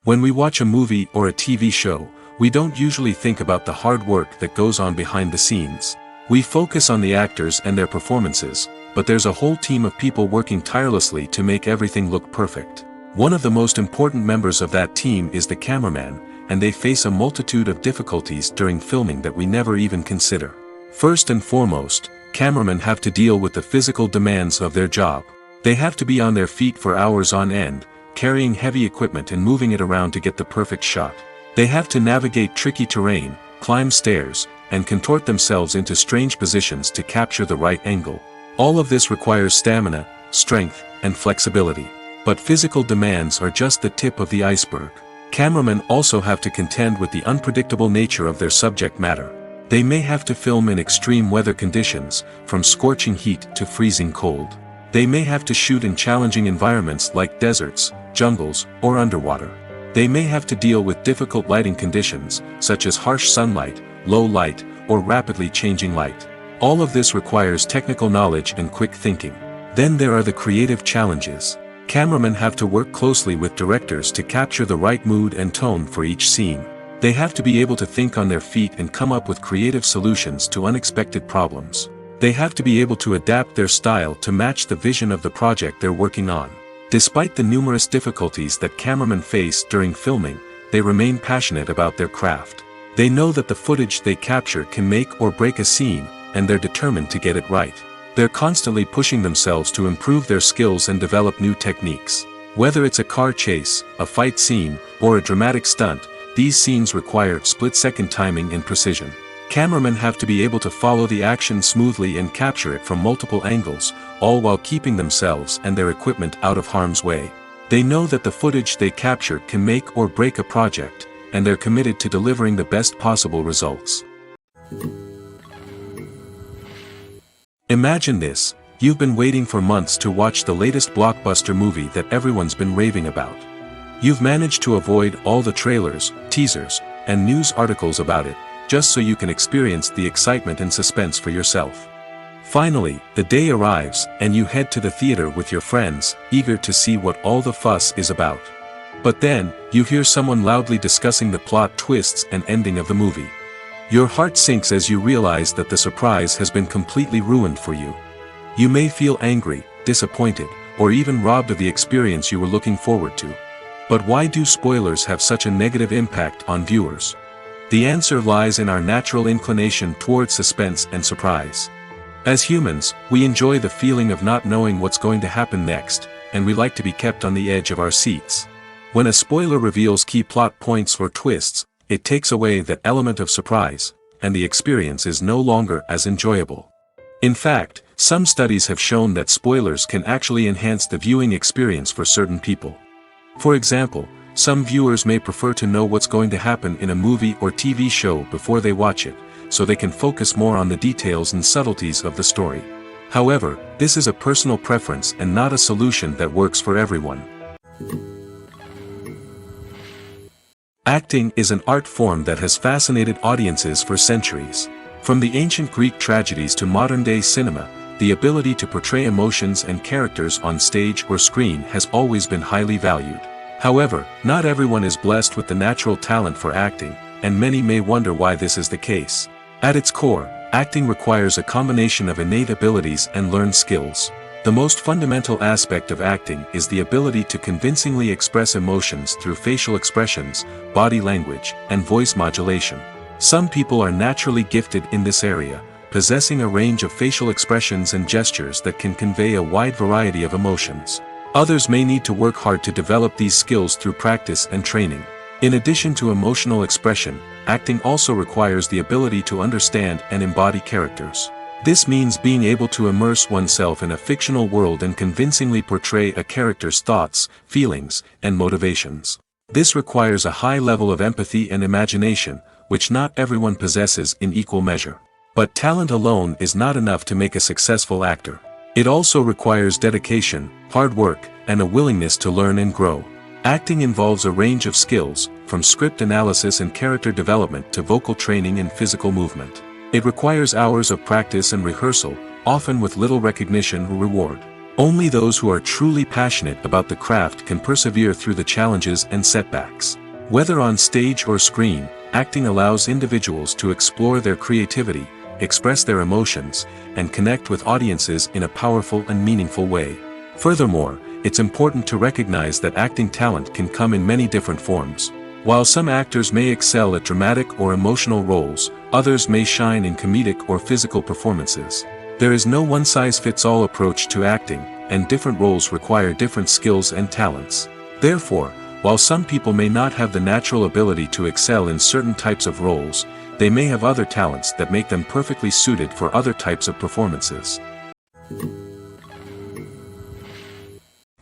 When we watch a movie or a TV show, we don't usually think about the hard work that goes on behind the scenes. We focus on the actors and their performances, but there's a whole team of people working tirelessly to make everything look perfect. One of the most important members of that team is the cameraman, and they face a multitude of difficulties during filming that we never even consider. First and foremost, cameramen have to deal with the physical demands of their job. They have to be on their feet for hours on end, carrying heavy equipment and moving it around to get the perfect shot. They have to navigate tricky terrain, climb stairs, and contort themselves into strange positions to capture the right angle. All of this requires stamina, strength, and flexibility. But physical demands are just the tip of the iceberg. Cameramen also have to contend with the unpredictable nature of their subject matter. They may have to film in extreme weather conditions, from scorching heat to freezing cold. They may have to shoot in challenging environments like deserts, jungles, or underwater. They may have to deal with difficult lighting conditions, such as harsh sunlight, low light, or rapidly changing light. All of this requires technical knowledge and quick thinking. Then there are the creative challenges. Cameramen have to work closely with directors to capture the right mood and tone for each scene. They have to be able to think on their feet and come up with creative solutions to unexpected problems. They have to be able to adapt their style to match the vision of the project they're working on. Despite the numerous difficulties that cameramen face during filming, they remain passionate about their craft. They know that the footage they capture can make or break a scene, and they're determined to get it right. They're constantly pushing themselves to improve their skills and develop new techniques. Whether it's a car chase, a fight scene, or a dramatic stunt, these scenes require split-second timing and precision. Cameramen have to be able to follow the action smoothly and capture it from multiple angles, all while keeping themselves and their equipment out of harm's way. They know that the footage they capture can make or break a project, and they're committed to delivering the best possible results. Imagine this: you've been waiting for months to watch the latest blockbuster movie that everyone's been raving about. You've managed to avoid all the trailers, teasers, and news articles about it, just so you can experience the excitement and suspense for yourself. Finally, the day arrives, and you head to the theater with your friends, eager to see what all the fuss is about. But then, you hear someone loudly discussing the plot twists and ending of the movie. Your heart sinks as you realize that the surprise has been completely ruined for you. You may feel angry, disappointed, or even robbed of the experience you were looking forward to. But why do spoilers have such a negative impact on viewers? The answer lies in our natural inclination towards suspense and surprise. As humans, we enjoy the feeling of not knowing what's going to happen next, and we like to be kept on the edge of our seats. When a spoiler reveals key plot points or twists, it takes away that element of surprise, and the experience is no longer as enjoyable. In fact, some studies have shown that spoilers can actually enhance the viewing experience for certain people. For example, some viewers may prefer to know what's going to happen in a movie or TV show before they watch it, so they can focus more on the details and subtleties of the story. However, this is a personal preference and not a solution that works for everyone. Acting is an art form that has fascinated audiences for centuries. From the ancient Greek tragedies to modern-day cinema, the ability to portray emotions and characters on stage or screen has always been highly valued. However, not everyone is blessed with the natural talent for acting, and many may wonder why this is the case. At its core, acting requires a combination of innate abilities and learned skills. The most fundamental aspect of acting is the ability to convincingly express emotions through facial expressions, body language, and voice modulation. Some people are naturally gifted in this area, possessing a range of facial expressions and gestures that can convey a wide variety of emotions. Others may need to work hard to develop these skills through practice and training. In addition to emotional expression, acting also requires the ability to understand and embody characters. This means being able to immerse oneself in a fictional world and convincingly portray a character's thoughts, feelings, and motivations. This requires a high level of empathy and imagination, which not everyone possesses in equal measure. But talent alone is not enough to make a successful actor. It also requires dedication, hard work, and a willingness to learn and grow. Acting involves a range of skills, from script analysis and character development to vocal training and physical movement. It requires hours of practice and rehearsal, often with little recognition or reward. Only those who are truly passionate about the craft can persevere through the challenges and setbacks. Whether on stage or screen, acting allows individuals to explore their creativity, express their emotions, and connect with audiences in a powerful and meaningful way. Furthermore, it's important to recognize that acting talent can come in many different forms. While some actors may excel at dramatic or emotional roles, others may shine in comedic or physical performances. There is no one-size-fits-all approach to acting, and different roles require different skills and talents. Therefore, while some people may not have the natural ability to excel in certain types of roles, they may have other talents that make them perfectly suited for other types of performances.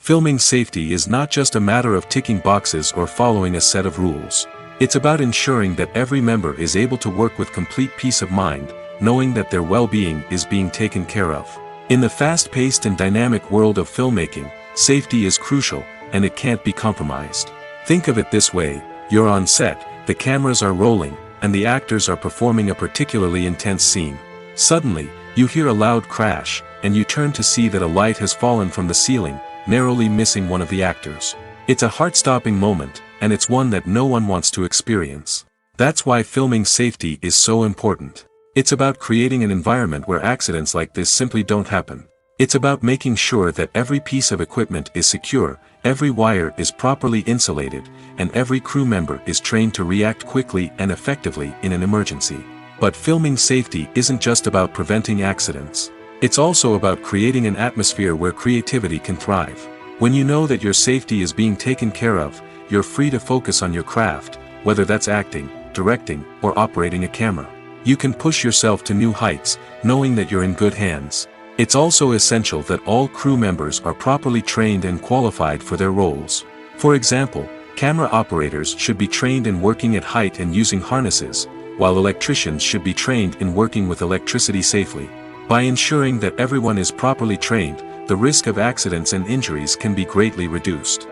Filming safety is not just a matter of ticking boxes or following a set of rules. It's about ensuring that every member is able to work with complete peace of mind, knowing that their well-being is being taken care of. In the fast-paced and dynamic world of filmmaking, safety is crucial, and it can't be compromised. Think of it this way: you're on set, the cameras are rolling, and the actors are performing a particularly intense scene. Suddenly, you hear a loud crash, and you turn to see that a light has fallen from the ceiling, narrowly missing one of the actors. It's a heart-stopping moment, and it's one that no one wants to experience. That's why filming safety is so important. It's about creating an environment where accidents like this simply don't happen. It's about making sure that every piece of equipment is secure, every wire is properly insulated, and every crew member is trained to react quickly and effectively in an emergency. But filming safety isn't just about preventing accidents. It's also about creating an atmosphere where creativity can thrive. When you know that your safety is being taken care of, you're free to focus on your craft, whether that's acting, directing, or operating a camera. You can push yourself to new heights, knowing that you're in good hands. It's also essential that all crew members are properly trained and qualified for their roles. For example, camera operators should be trained in working at height and using harnesses, while electricians should be trained in working with electricity safely. By ensuring that everyone is properly trained, the risk of accidents and injuries can be greatly reduced.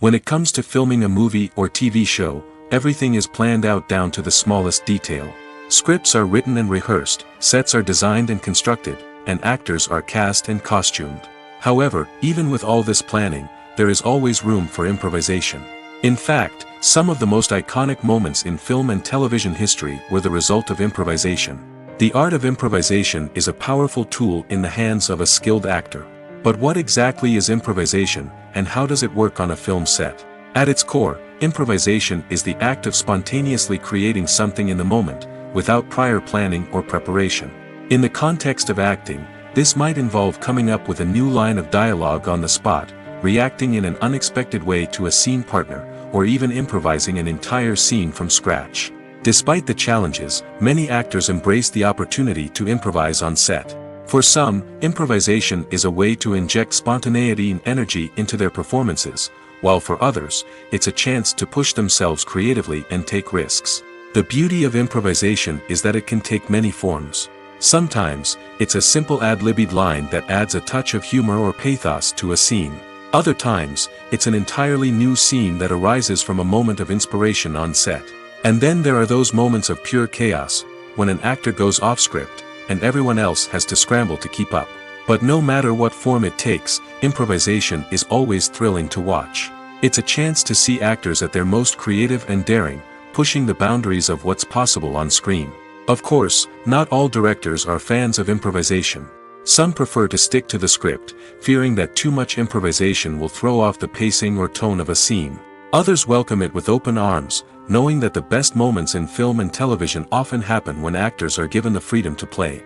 When it comes to filming a movie or TV show, everything is planned out down to the smallest detail. Scripts are written and rehearsed, sets are designed and constructed, and actors are cast and costumed. However, even with all this planning, there is always room for improvisation. In fact, some of the most iconic moments in film and television history were the result of improvisation. The art of improvisation is a powerful tool in the hands of a skilled actor. But what exactly is improvisation, and how does it work on a film set? At its core, improvisation is the act of spontaneously creating something in the moment, without prior planning or preparation. In the context of acting, this might involve coming up with a new line of dialogue on the spot, reacting in an unexpected way to a scene partner, or even improvising an entire scene from scratch. Despite the challenges, many actors embrace the opportunity to improvise on set. For some, improvisation is a way to inject spontaneity and energy into their performances, while for others, it's a chance to push themselves creatively and take risks. The beauty of improvisation is that it can take many forms. Sometimes, it's a simple ad-libbed line that adds a touch of humor or pathos to a scene. Other times, it's an entirely new scene that arises from a moment of inspiration on set. And then there are those moments of pure chaos, when an actor goes off script, and everyone else has to scramble to keep up. But no matter what form it takes, improvisation is always thrilling to watch. It's a chance to see actors at their most creative and daring, pushing the boundaries of what's possible on screen. Of course, not all directors are fans of improvisation. Some prefer to stick to the script, fearing that too much improvisation will throw off the pacing or tone of a scene. Others welcome it with open arms, knowing that the best moments in film and television often happen when actors are given the freedom to play.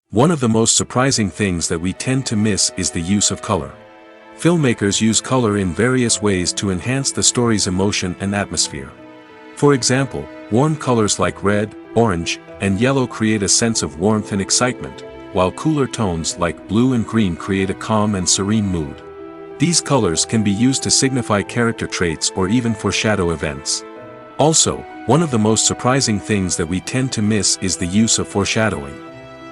One of the most surprising things that we tend to miss is the use of color. Filmmakers use color in various ways to enhance the story's emotion and atmosphere. For example, warm colors like red, orange, and yellow create a sense of warmth and excitement, while cooler tones like blue and green create a calm and serene mood. These colors can be used to signify character traits or even foreshadow events. Also, one of the most surprising things that we tend to miss is the use of foreshadowing.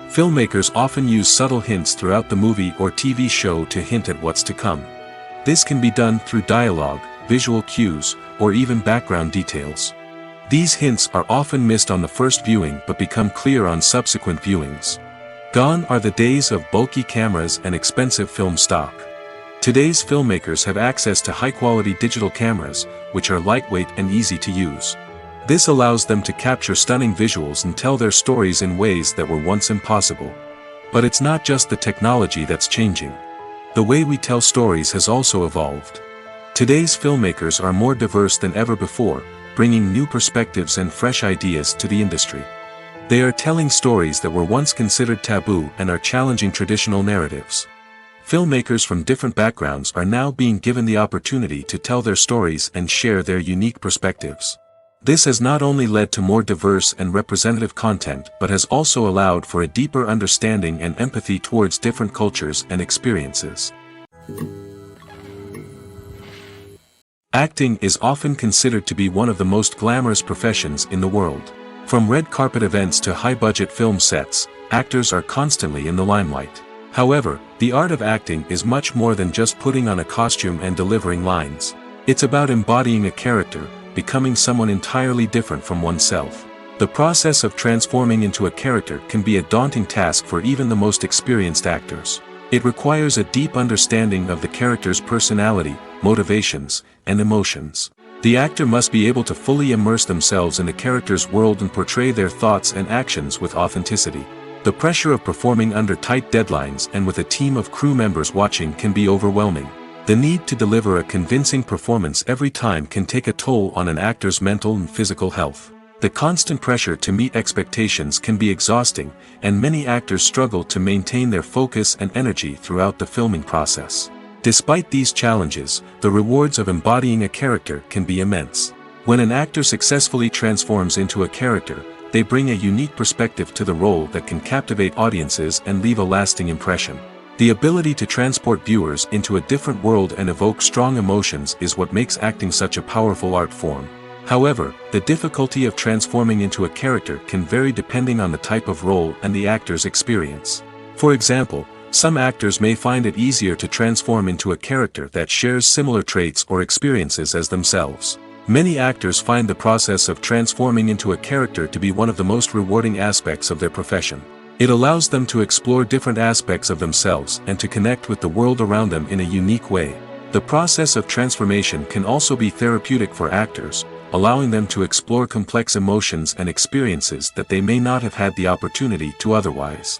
Filmmakers often use subtle hints throughout the movie or TV show to hint at what's to come. This can be done through dialogue, visual cues, or even background details. These hints are often missed on the first viewing but become clear on subsequent viewings. Gone are the days of bulky cameras and expensive film stock. Today's filmmakers have access to high-quality digital cameras, which are lightweight and easy to use. This allows them to capture stunning visuals and tell their stories in ways that were once impossible. But it's not just the technology that's changing. The way we tell stories has also evolved. Today's filmmakers are more diverse than ever before, bringing new perspectives and fresh ideas to the industry. They are telling stories that were once considered taboo and are challenging traditional narratives. Filmmakers from different backgrounds are now being given the opportunity to tell their stories and share their unique perspectives. This has not only led to more diverse and representative content but has also allowed for a deeper understanding and empathy towards different cultures and experiences. Acting is often considered to be one of the most glamorous professions in the world. From red carpet events to high-budget film sets, actors are constantly in the limelight. However, the art of acting is much more than just putting on a costume and delivering lines. It's about embodying a character, becoming someone entirely different from oneself. The process of transforming into a character can be a daunting task for even the most experienced actors. It requires a deep understanding of the character's personality, motivations, and emotions. The actor must be able to fully immerse themselves in the character's world and portray their thoughts and actions with authenticity. The pressure of performing under tight deadlines and with a team of crew members watching can be overwhelming. The need to deliver a convincing performance every time can take a toll on an actor's mental and physical health. The constant pressure to meet expectations can be exhausting, and many actors struggle to maintain their focus and energy throughout the filming process. Despite these challenges, the rewards of embodying a character can be immense. When an actor successfully transforms into a character, they bring a unique perspective to the role that can captivate audiences and leave a lasting impression. The ability to transport viewers into a different world and evoke strong emotions is what makes acting such a powerful art form. However, the difficulty of transforming into a character can vary depending on the type of role and the actor's experience. For example, some actors may find it easier to transform into a character that shares similar traits or experiences as themselves. Many actors find the process of transforming into a character to be one of the most rewarding aspects of their profession. It allows them to explore different aspects of themselves and to connect with the world around them in a unique way. The process of transformation can also be therapeutic for actors, allowing them to explore complex emotions and experiences that they may not have had the opportunity to otherwise.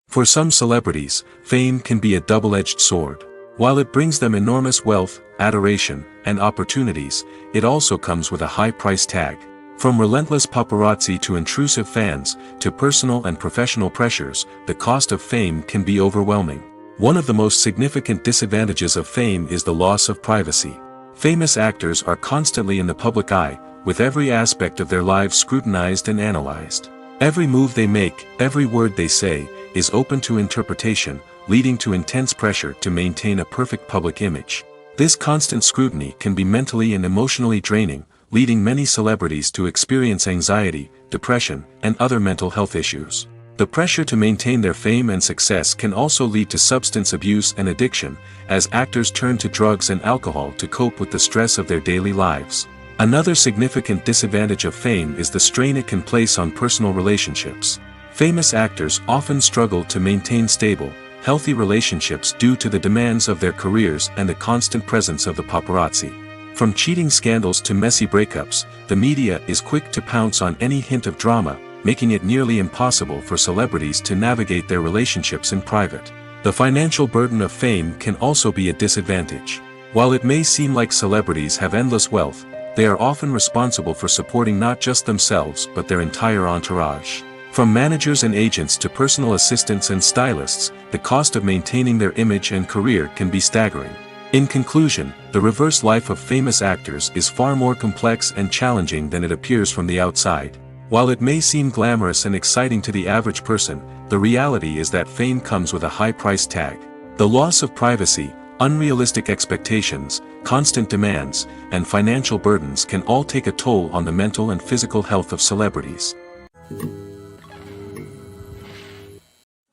For some celebrities, fame can be a double-edged sword. While it brings them enormous wealth, adoration, and opportunities, it also comes with a high price tag. From relentless paparazzi to intrusive fans, to personal and professional pressures, the cost of fame can be overwhelming. One of the most significant disadvantages of fame is the loss of privacy. Famous actors are constantly in the public eye, with every aspect of their lives scrutinized and analyzed. Every move they make, every word they say, is open to interpretation, leading to intense pressure to maintain a perfect public image. This constant scrutiny can be mentally and emotionally draining, leading many celebrities to experience anxiety, depression, and other mental health issues. The pressure to maintain their fame and success can also lead to substance abuse and addiction, as actors turn to drugs and alcohol to cope with the stress of their daily lives. Another significant disadvantage of fame is the strain it can place on personal relationships. Famous actors often struggle to maintain stable, healthy relationships due to the demands of their careers and the constant presence of the paparazzi. From cheating scandals to messy breakups, the media is quick to pounce on any hint of drama, making it nearly impossible for celebrities to navigate their relationships in private. The financial burden of fame can also be a disadvantage. While it may seem like celebrities have endless wealth, they are often responsible for supporting not just themselves but their entire entourage. From managers and agents to personal assistants and stylists, the cost of maintaining their image and career can be staggering. In conclusion, the reverse life of famous actors is far more complex and challenging than it appears from the outside. While it may seem glamorous and exciting to the average person, the reality is that fame comes with a high price tag. The loss of privacy, unrealistic expectations, constant demands, and financial burdens can all take a toll on the mental and physical health of celebrities.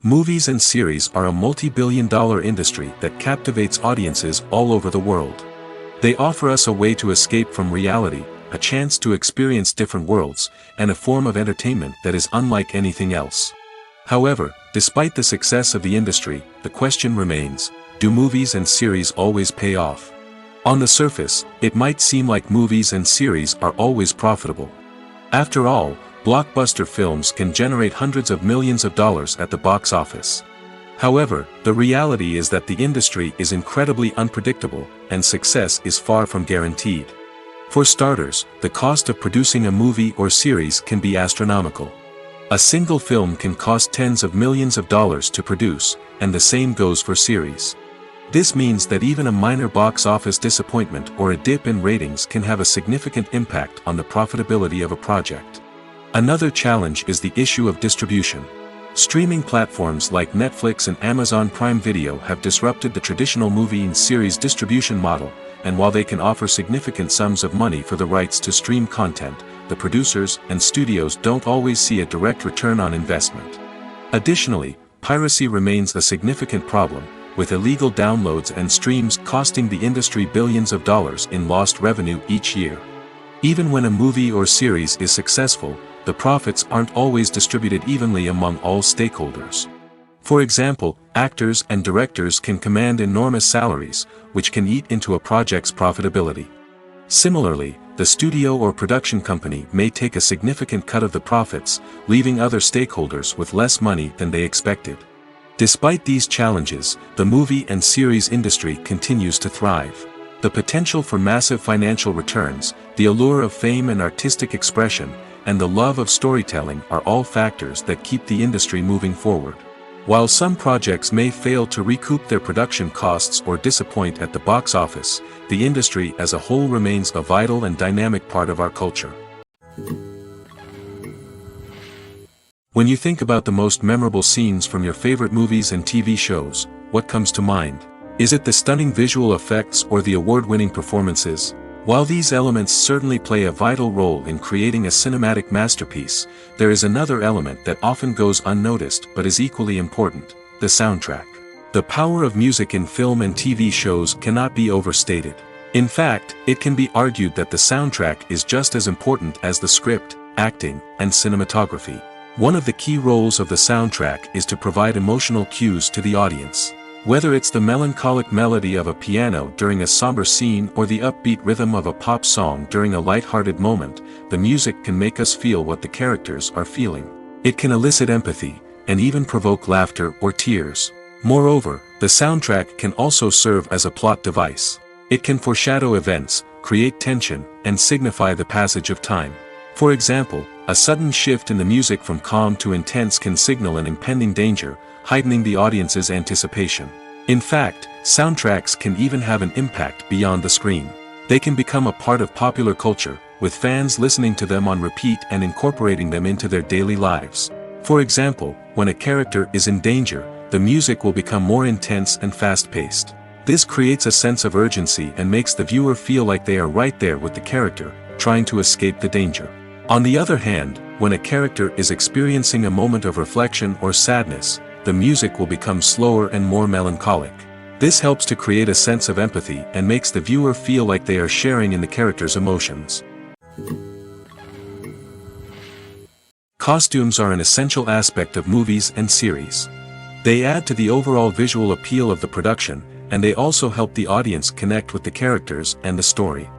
Movies and series are a multi-billion-dollar industry that captivates audiences all over the world. They offer us a way to escape from reality, a chance to experience different worlds, and a form of entertainment that is unlike anything else. However, despite the success of the industry, the question remains, do movies and series always pay off? On the surface, it might seem like movies and series are always profitable. After all, blockbuster films can generate hundreds of millions of dollars at the box office. However, the reality is that the industry is incredibly unpredictable, and success is far from guaranteed. For starters, the cost of producing a movie or series can be astronomical. A single film can cost tens of millions of dollars to produce, and the same goes for series. This means that even a minor box office disappointment or a dip in ratings can have a significant impact on the profitability of a project. Another challenge is the issue of distribution. Streaming platforms like Netflix and Amazon Prime Video have disrupted the traditional movie and series distribution model, and while they can offer significant sums of money for the rights to stream content, the producers and studios don't always see a direct return on investment. Additionally, piracy remains a significant problem, with illegal downloads and streams costing the industry billions of dollars in lost revenue each year. Even when a movie or series is successful, the profits aren't always distributed evenly among all stakeholders. For example, actors and directors can command enormous salaries, which can eat into a project's profitability. Similarly, the studio or production company may take a significant cut of the profits, leaving other stakeholders with less money than they expected. Despite these challenges, the movie and series industry continues to thrive. The potential for massive financial returns, the allure of fame and artistic expression, and the love of storytelling are all factors that keep the industry moving forward. While some projects may fail to recoup their production costs or disappoint at the box office, the industry as a whole remains a vital and dynamic part of our culture. When you think about the most memorable scenes from your favorite movies and TV shows, what comes to mind? Is it the stunning visual effects or the award-winning performances? While these elements certainly play a vital role in creating a cinematic masterpiece, there is another element that often goes unnoticed but is equally important: the soundtrack. The power of music in film and TV shows cannot be overstated. In fact, it can be argued that the soundtrack is just as important as the script, acting, and cinematography. One of the key roles of the soundtrack is to provide emotional cues to the audience. Whether it's the melancholic melody of a piano during a somber scene or the upbeat rhythm of a pop song during a light-hearted moment, the music can make us feel what the characters are feeling. It can elicit empathy, and even provoke laughter or tears. Moreover, the soundtrack can also serve as a plot device. It can foreshadow events, create tension, and signify the passage of time. For example, a sudden shift in the music from calm to intense can signal an impending danger, heightening the audience's anticipation. In fact, soundtracks can even have an impact beyond the screen. They can become a part of popular culture, with fans listening to them on repeat and incorporating them into their daily lives. For example, when a character is in danger, the music will become more intense and fast-paced. This creates a sense of urgency and makes the viewer feel like they are right there with the character, trying to escape the danger. On the other hand, when a character is experiencing a moment of reflection or sadness, the music will become slower and more melancholic. This helps to create a sense of empathy and makes the viewer feel like they are sharing in the character's emotions. Costumes are an essential aspect of movies and series. They add to the overall visual appeal of the production, and they also help the audience connect with the characters and the story.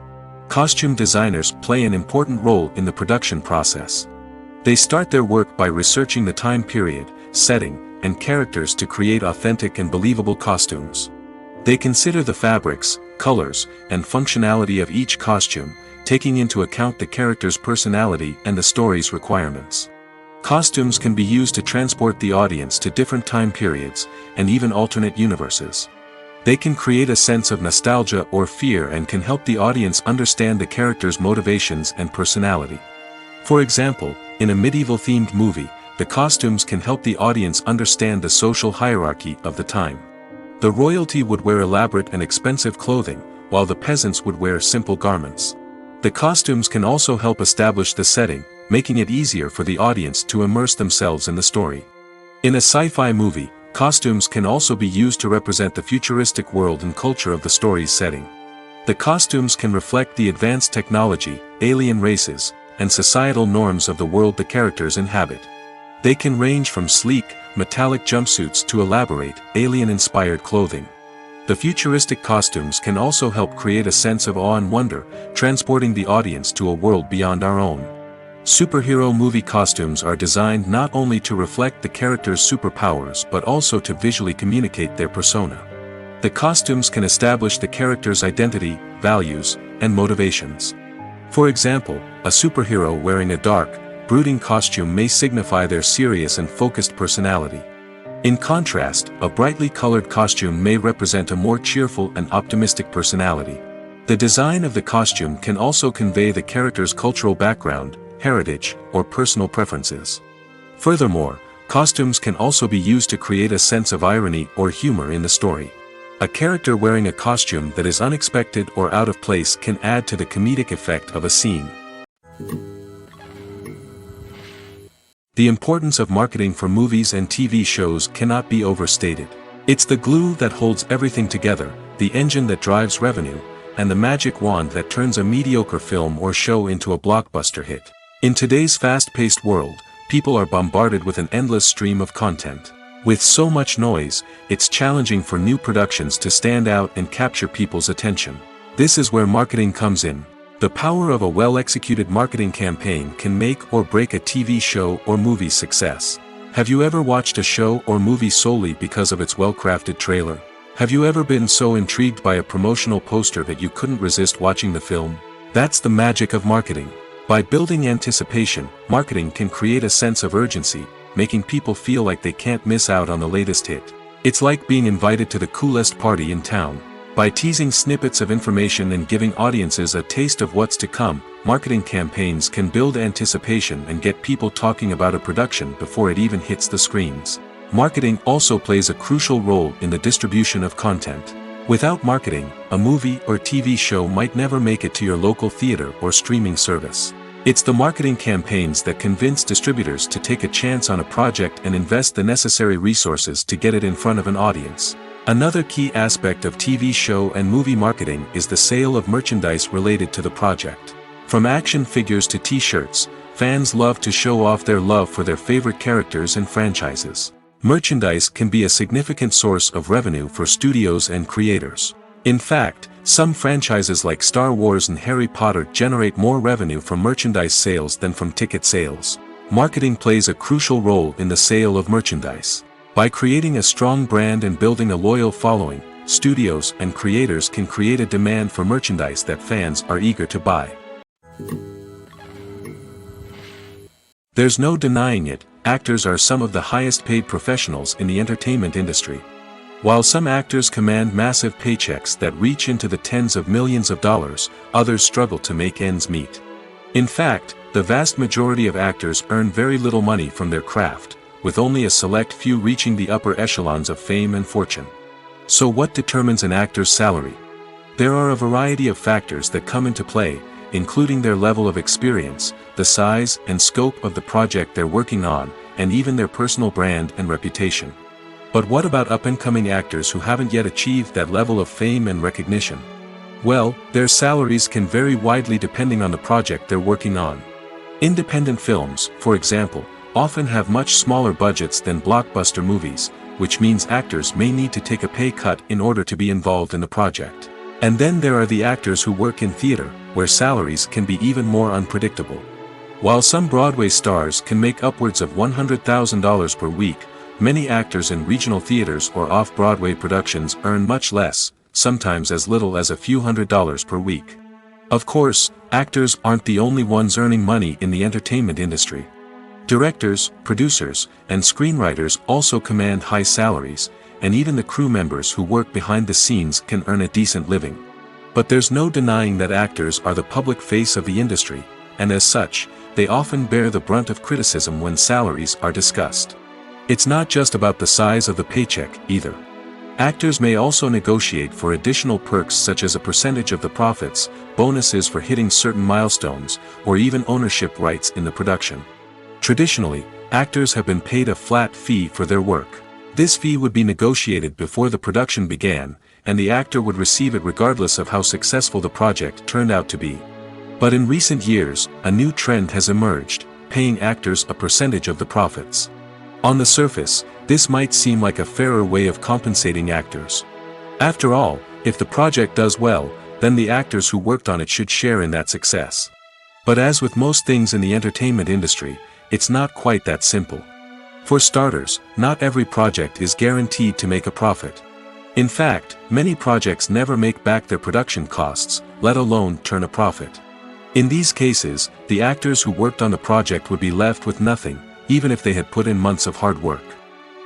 Costume designers play an important role in the production process. They start their work by researching the time period, setting, and characters to create authentic and believable costumes. They consider the fabrics, colors, and functionality of each costume, taking into account the character's personality and the story's requirements. Costumes can be used to transport the audience to different time periods, and even alternate universes. They can create a sense of nostalgia or fear and can help the audience understand the character's motivations and personality. For example, in a medieval-themed movie, the costumes can help the audience understand the social hierarchy of the time. The royalty would wear elaborate and expensive clothing, while the peasants would wear simple garments. The costumes can also help establish the setting, making it easier for the audience to immerse themselves in the story. In a sci-fi movie, costumes can also be used to represent the futuristic world and culture of the story's setting. The costumes can reflect the advanced technology, alien races, and societal norms of the world the characters inhabit. They can range from sleek, metallic jumpsuits to elaborate, alien-inspired clothing. The futuristic costumes can also help create a sense of awe and wonder, transporting the audience to a world beyond our own. Superhero movie costumes are designed not only to reflect the character's superpowers but also to visually communicate their persona. The costumes can establish the character's identity, values, and motivations. For example, a superhero wearing a dark, brooding costume may signify their serious and focused personality. In contrast, a brightly colored costume may represent a more cheerful and optimistic personality. The design of the costume can also convey the character's cultural background, heritage, or personal preferences. Furthermore, costumes can also be used to create a sense of irony or humor in the story. A character wearing a costume that is unexpected or out of place can add to the comedic effect of a scene. The importance of marketing for movies and TV shows cannot be overstated. It's the glue that holds everything together, the engine that drives revenue, and the magic wand that turns a mediocre film or show into a blockbuster hit. In today's fast-paced world, people are bombarded with an endless stream of content. With so much noise, it's challenging for new productions to stand out and capture people's attention. This is where marketing comes in. The power of a well-executed marketing campaign can make or break a TV show or movie's success. Have you ever watched a show or movie solely because of its well-crafted trailer? Have you ever been so intrigued by a promotional poster that you couldn't resist watching the film? That's the magic of marketing. By building anticipation, marketing can create a sense of urgency, making people feel like they can't miss out on the latest hit. It's like being invited to the coolest party in town. By teasing snippets of information and giving audiences a taste of what's to come, marketing campaigns can build anticipation and get people talking about a production before it even hits the screens. Marketing also plays a crucial role in the distribution of content. Without marketing, a movie or TV show might never make it to your local theater or streaming service. It's the marketing campaigns that convince distributors to take a chance on a project and invest the necessary resources to get it in front of an audience. Another key aspect of TV show and movie marketing is the sale of merchandise related to the project. From action figures to t-shirts, fans love to show off their love for their favorite characters and franchises. Merchandise can be a significant source of revenue for studios and creators. In fact, some franchises like Star Wars and Harry Potter generate more revenue from merchandise sales than from ticket sales. Marketing plays a crucial role in the sale of merchandise. By creating a strong brand and building a loyal following, studios and creators can create a demand for merchandise that fans are eager to buy. There's no denying it, actors are some of the highest paid professionals in the entertainment industry. While some actors command massive paychecks that reach into the tens of millions of dollars, others struggle to make ends meet. In fact, the vast majority of actors earn very little money from their craft, with only a select few reaching the upper echelons of fame and fortune. So what determines an actor's salary? There are a variety of factors that come into play, including their level of experience, the size and scope of the project they're working on, and even their personal brand and reputation. But what about up-and-coming actors who haven't yet achieved that level of fame and recognition? Well, their salaries can vary widely depending on the project they're working on. Independent films, for example, often have much smaller budgets than blockbuster movies, which means actors may need to take a pay cut in order to be involved in the project. And then there are the actors who work in theater, where salaries can be even more unpredictable. While some Broadway stars can make upwards of $100,000 per week, many actors in regional theaters or off-Broadway productions earn much less, sometimes as little as a few $100s per week. Of course, actors aren't the only ones earning money in the entertainment industry. Directors, producers, and screenwriters also command high salaries, and even the crew members who work behind the scenes can earn a decent living. But there's no denying that actors are the public face of the industry, and as such, they often bear the brunt of criticism when salaries are discussed. It's not just about the size of the paycheck, either. Actors may also negotiate for additional perks such as a percentage of the profits, bonuses for hitting certain milestones, or even ownership rights in the production. Traditionally, actors have been paid a flat fee for their work. This fee would be negotiated before the production began, and the actor would receive it regardless of how successful the project turned out to be. But in recent years, a new trend has emerged, paying actors a percentage of the profits. On the surface, this might seem like a fairer way of compensating actors. After all, if the project does well, then the actors who worked on it should share in that success. But as with most things in the entertainment industry, it's not quite that simple. For starters, not every project is guaranteed to make a profit. In fact, many projects never make back their production costs, let alone turn a profit. In these cases, the actors who worked on the project would be left with nothing, even if they had put in months of hard work.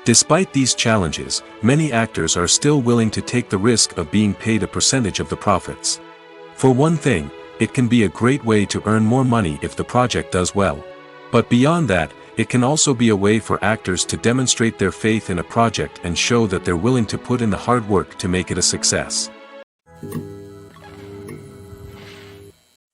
Despite these challenges, many actors are still willing to take the risk of being paid a percentage of the profits. For one thing, it can be a great way to earn more money if the project does well. But beyond that, it can also be a way for actors to demonstrate their faith in a project and show that they're willing to put in the hard work to make it a success.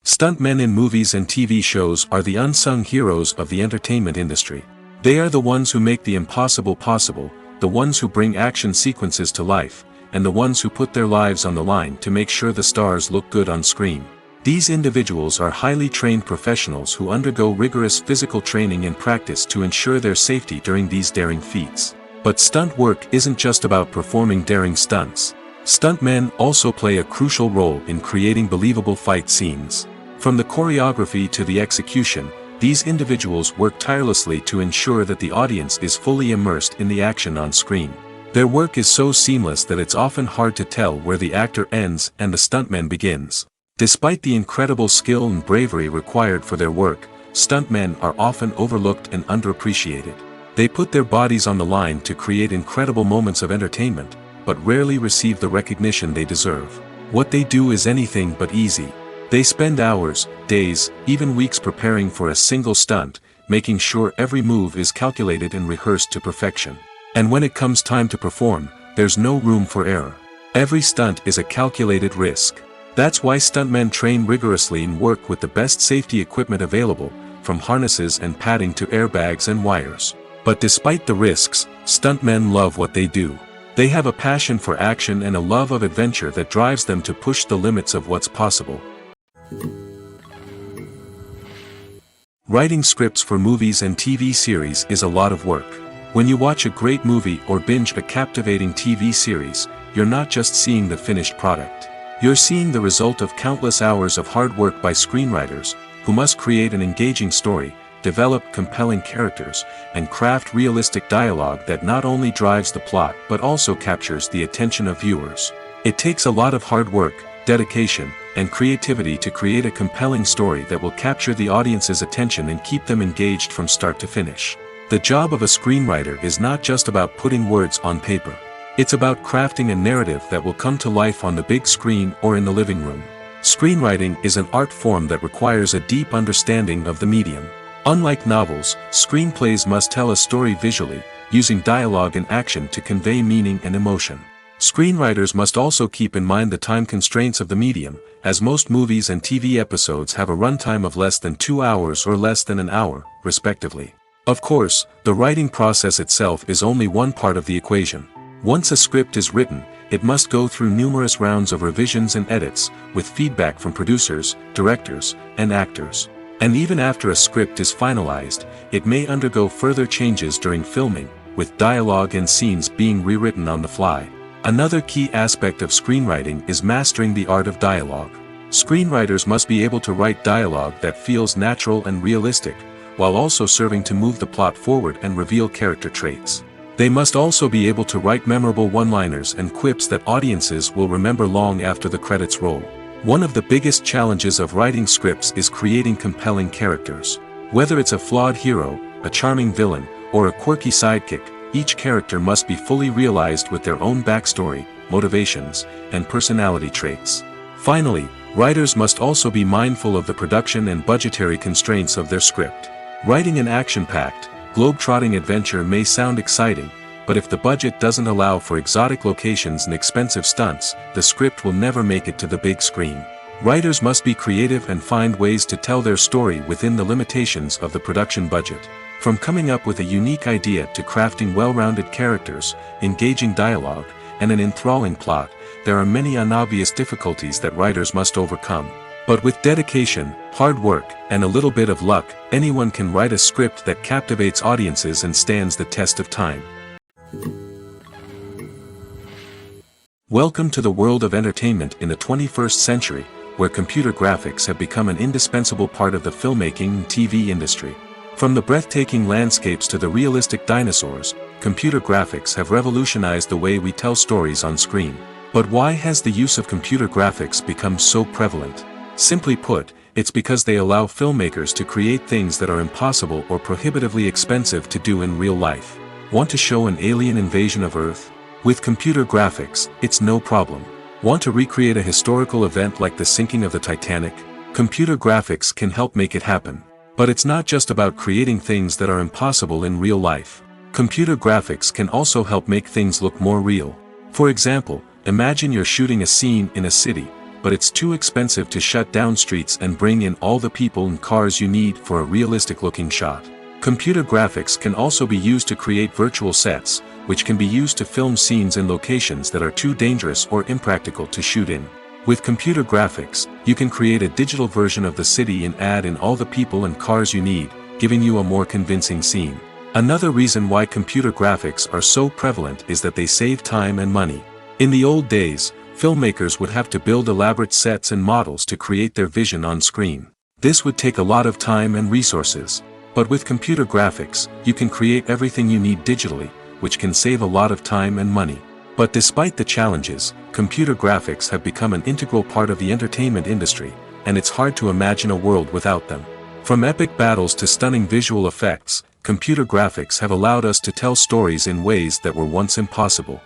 Stuntmen in movies and TV shows are the unsung heroes of the entertainment industry. They are the ones who make the impossible possible, the ones who bring action sequences to life, and the ones who put their lives on the line to make sure the stars look good on screen. These individuals are highly trained professionals who undergo rigorous physical training and practice to ensure their safety during these daring feats. But stunt work isn't just about performing daring stunts. Stuntmen also play a crucial role in creating believable fight scenes. From the choreography to the execution, these individuals work tirelessly to ensure that the audience is fully immersed in the action on screen. Their work is so seamless that it's often hard to tell where the actor ends and the stuntman begins. Despite the incredible skill and bravery required for their work, stuntmen are often overlooked and underappreciated. They put their bodies on the line to create incredible moments of entertainment, but rarely receive the recognition they deserve. What they do is anything but easy. They spend hours, days, even weeks preparing for a single stunt, making sure every move is calculated and rehearsed to perfection. And when it comes time to perform, there's no room for error. Every stunt is a calculated risk. That's why stuntmen train rigorously and work with the best safety equipment available, from harnesses and padding to airbags and wires. But despite the risks, stuntmen love what they do. They have a passion for action and a love of adventure that drives them to push the limits of what's possible. Writing scripts for movies and TV series is a lot of work. When you watch a great movie or binge a captivating TV series, you're not just seeing the finished product. You're seeing the result of countless hours of hard work by screenwriters, who must create an engaging story, develop compelling characters, and craft realistic dialogue that not only drives the plot but also captures the attention of viewers. It takes a lot of hard work, dedication, and creativity to create a compelling story that will capture the audience's attention and keep them engaged from start to finish. The job of a screenwriter is not just about putting words on paper. It's about crafting a narrative that will come to life on the big screen or in the living room. Screenwriting is an art form that requires a deep understanding of the medium. Unlike novels, screenplays must tell a story visually, using dialogue and action to convey meaning and emotion. Screenwriters must also keep in mind the time constraints of the medium, as most movies and TV episodes have a runtime of less than 2 hours or less than an hour, respectively. Of course, the writing process itself is only one part of the equation. Once a script is written, it must go through numerous rounds of revisions and edits, with feedback from producers, directors, and actors. And even after a script is finalized, it may undergo further changes during filming, with dialogue and scenes being rewritten on the fly. Another key aspect of screenwriting is mastering the art of dialogue. Screenwriters must be able to write dialogue that feels natural and realistic, while also serving to move the plot forward and reveal character traits. They must also be able to write memorable one-liners and quips that audiences will remember long after the credits roll. One of the biggest challenges of writing scripts is creating compelling characters. Whether it's a flawed hero, a charming villain, or a quirky sidekick, each character must be fully realized with their own backstory, motivations, and personality traits. Finally, writers must also be mindful of the production and budgetary constraints of their script. Writing an action-packed, globe-trotting adventure may sound exciting, but if the budget doesn't allow for exotic locations and expensive stunts, the script will never make it to the big screen. Writers must be creative and find ways to tell their story within the limitations of the production budget. From coming up with a unique idea to crafting well-rounded characters, engaging dialogue, and an enthralling plot, there are many unobvious difficulties that writers must overcome. But with dedication, hard work, and a little bit of luck, anyone can write a script that captivates audiences and stands the test of time. Welcome to the world of entertainment in the 21st century, where computer graphics have become an indispensable part of the filmmaking and TV industry. From the breathtaking landscapes to the realistic dinosaurs, computer graphics have revolutionized the way we tell stories on screen. But why has the use of computer graphics become so prevalent? Simply put, it's because they allow filmmakers to create things that are impossible or prohibitively expensive to do in real life. Want to show an alien invasion of Earth? With computer graphics, it's no problem. Want to recreate a historical event like the sinking of the Titanic? Computer graphics can help make it happen. But it's not just about creating things that are impossible in real life. Computer graphics can also help make things look more real. For example, imagine you're shooting a scene in a city, but it's too expensive to shut down streets and bring in all the people and cars you need for a realistic-looking shot. Computer graphics can also be used to create virtual sets, which can be used to film scenes in locations that are too dangerous or impractical to shoot in. With computer graphics, you can create a digital version of the city and add in all the people and cars you need, giving you a more convincing scene. Another reason why computer graphics are so prevalent is that they save time and money. In the old days, filmmakers would have to build elaborate sets and models to create their vision on screen. This would take a lot of time and resources. But with computer graphics, you can create everything you need digitally, which can save a lot of time and money. But despite the challenges, computer graphics have become an integral part of the entertainment industry, and it's hard to imagine a world without them. From epic battles to stunning visual effects, computer graphics have allowed us to tell stories in ways that were once impossible.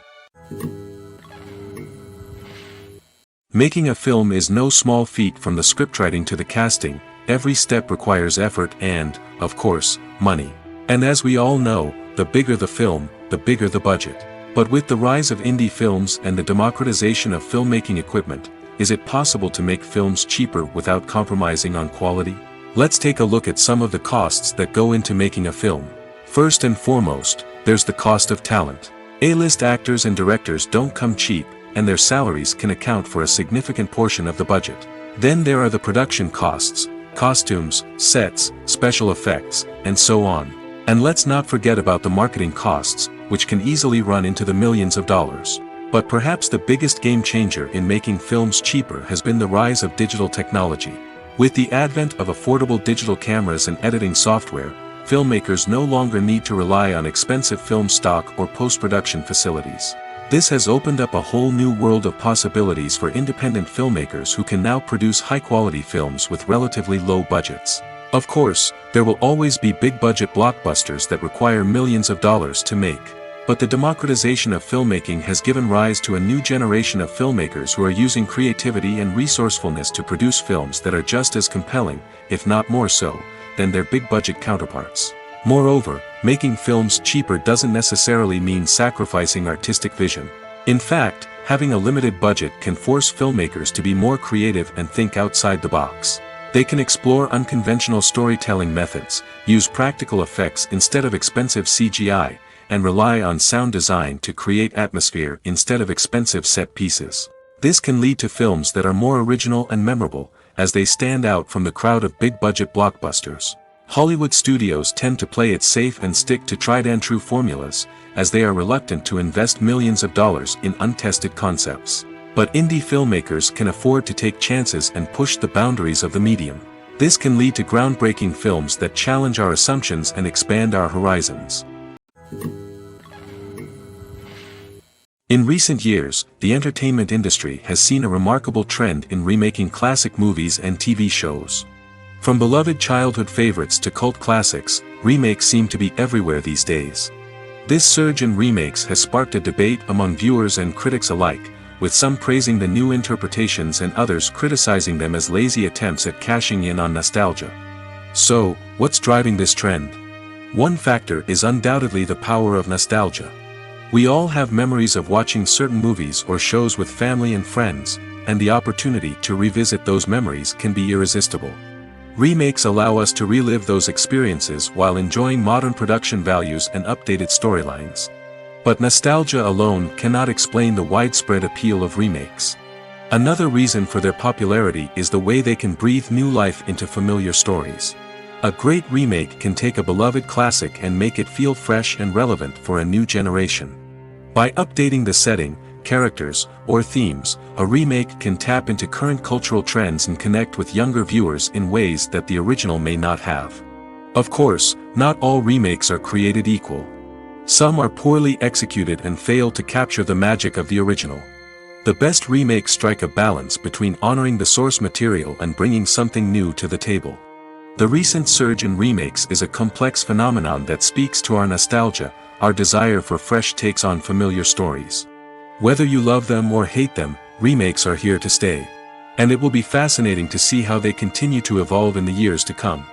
Making a film is no small feat. From the scriptwriting to the casting, every step requires effort and, of course, money. And as we all know, the bigger the film, the bigger the budget. But with the rise of indie films and the democratization of filmmaking equipment, is it possible to make films cheaper without compromising on quality? Let's take a look at some of the costs that go into making a film. First and foremost, there's the cost of talent. A-list actors and directors don't come cheap, and their salaries can account for a significant portion of the budget. Then there are the production costs, costumes, sets, special effects, and so on. And let's not forget about the marketing costs, which can easily run into the millions of dollars. But perhaps the biggest game changer in making films cheaper has been the rise of digital technology. With the advent of affordable digital cameras and editing software, filmmakers no longer need to rely on expensive film stock or post-production facilities. This has opened up a whole new world of possibilities for independent filmmakers who can now produce high-quality films with relatively low budgets. Of course, there will always be big-budget blockbusters that require millions of dollars to make. But the democratization of filmmaking has given rise to a new generation of filmmakers who are using creativity and resourcefulness to produce films that are just as compelling, if not more so, than their big-budget counterparts. Moreover, making films cheaper doesn't necessarily mean sacrificing artistic vision. In fact, having a limited budget can force filmmakers to be more creative and think outside the box. They can explore unconventional storytelling methods, use practical effects instead of expensive CGI, and rely on sound design to create atmosphere instead of expensive set pieces. This can lead to films that are more original and memorable, as they stand out from the crowd of big-budget blockbusters. Hollywood studios tend to play it safe and stick to tried-and-true formulas, as they are reluctant to invest millions of dollars in untested concepts. But indie filmmakers can afford to take chances and push the boundaries of the medium. This can lead to groundbreaking films that challenge our assumptions and expand our horizons. In recent years, the entertainment industry has seen a remarkable trend in remaking classic movies and TV shows. From beloved childhood favorites to cult classics, remakes seem to be everywhere these days. This surge in remakes has sparked a debate among viewers and critics alike, with some praising the new interpretations and others criticizing them as lazy attempts at cashing in on nostalgia. So, what's driving this trend? One factor is undoubtedly the power of nostalgia. We all have memories of watching certain movies or shows with family and friends, and the opportunity to revisit those memories can be irresistible. Remakes allow us to relive those experiences while enjoying modern production values and updated storylines. But nostalgia alone cannot explain the widespread appeal of remakes. Another reason for their popularity is the way they can breathe new life into familiar stories. A great remake can take a beloved classic and make it feel fresh and relevant for a new generation. By updating the setting, characters, or themes, a remake can tap into current cultural trends and connect with younger viewers in ways that the original may not have. Of course, not all remakes are created equal. Some are poorly executed and fail to capture the magic of the original. The best remakes strike a balance between honoring the source material and bringing something new to the table. The recent surge in remakes is a complex phenomenon that speaks to our nostalgia, our desire for fresh takes on familiar stories. Whether you love them or hate them, remakes are here to stay. And it will be fascinating to see how they continue to evolve in the years to come.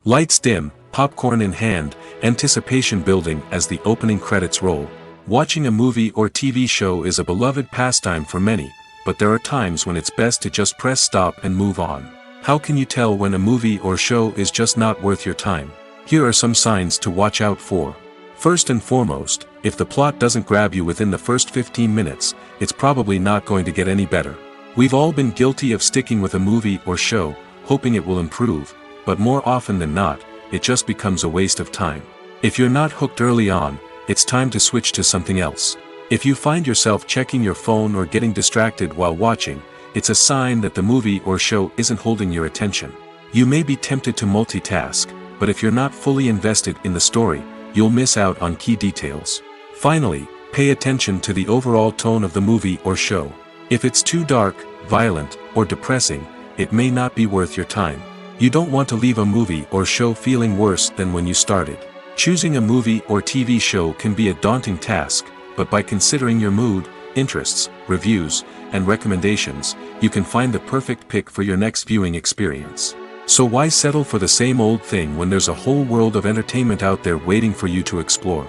Lights dim, popcorn in hand, anticipation building as the opening credits roll. Watching a movie or TV show is a beloved pastime for many, but there are times when it's best to just press stop and move on. How can you tell when a movie or show is just not worth your time? Here are some signs to watch out for. First and foremost, if the plot doesn't grab you within the first 15 minutes, it's probably not going to get any better. We've all been guilty of sticking with a movie or show, hoping it will improve, but more often than not, it just becomes a waste of time. If you're not hooked early on, it's time to switch to something else. If you find yourself checking your phone or getting distracted while watching, it's a sign that the movie or show isn't holding your attention. You may be tempted to multitask, but if you're not fully invested in the story, you'll miss out on key details. Finally, pay attention to the overall tone of the movie or show. If it's too dark, violent, or depressing, it may not be worth your time. You don't want to leave a movie or show feeling worse than when you started. Choosing a movie or TV show can be a daunting task, but by considering your mood, interests, reviews, and recommendations, you can find the perfect pick for your next viewing experience. So why settle for the same old thing when there's a whole world of entertainment out there waiting for you to explore?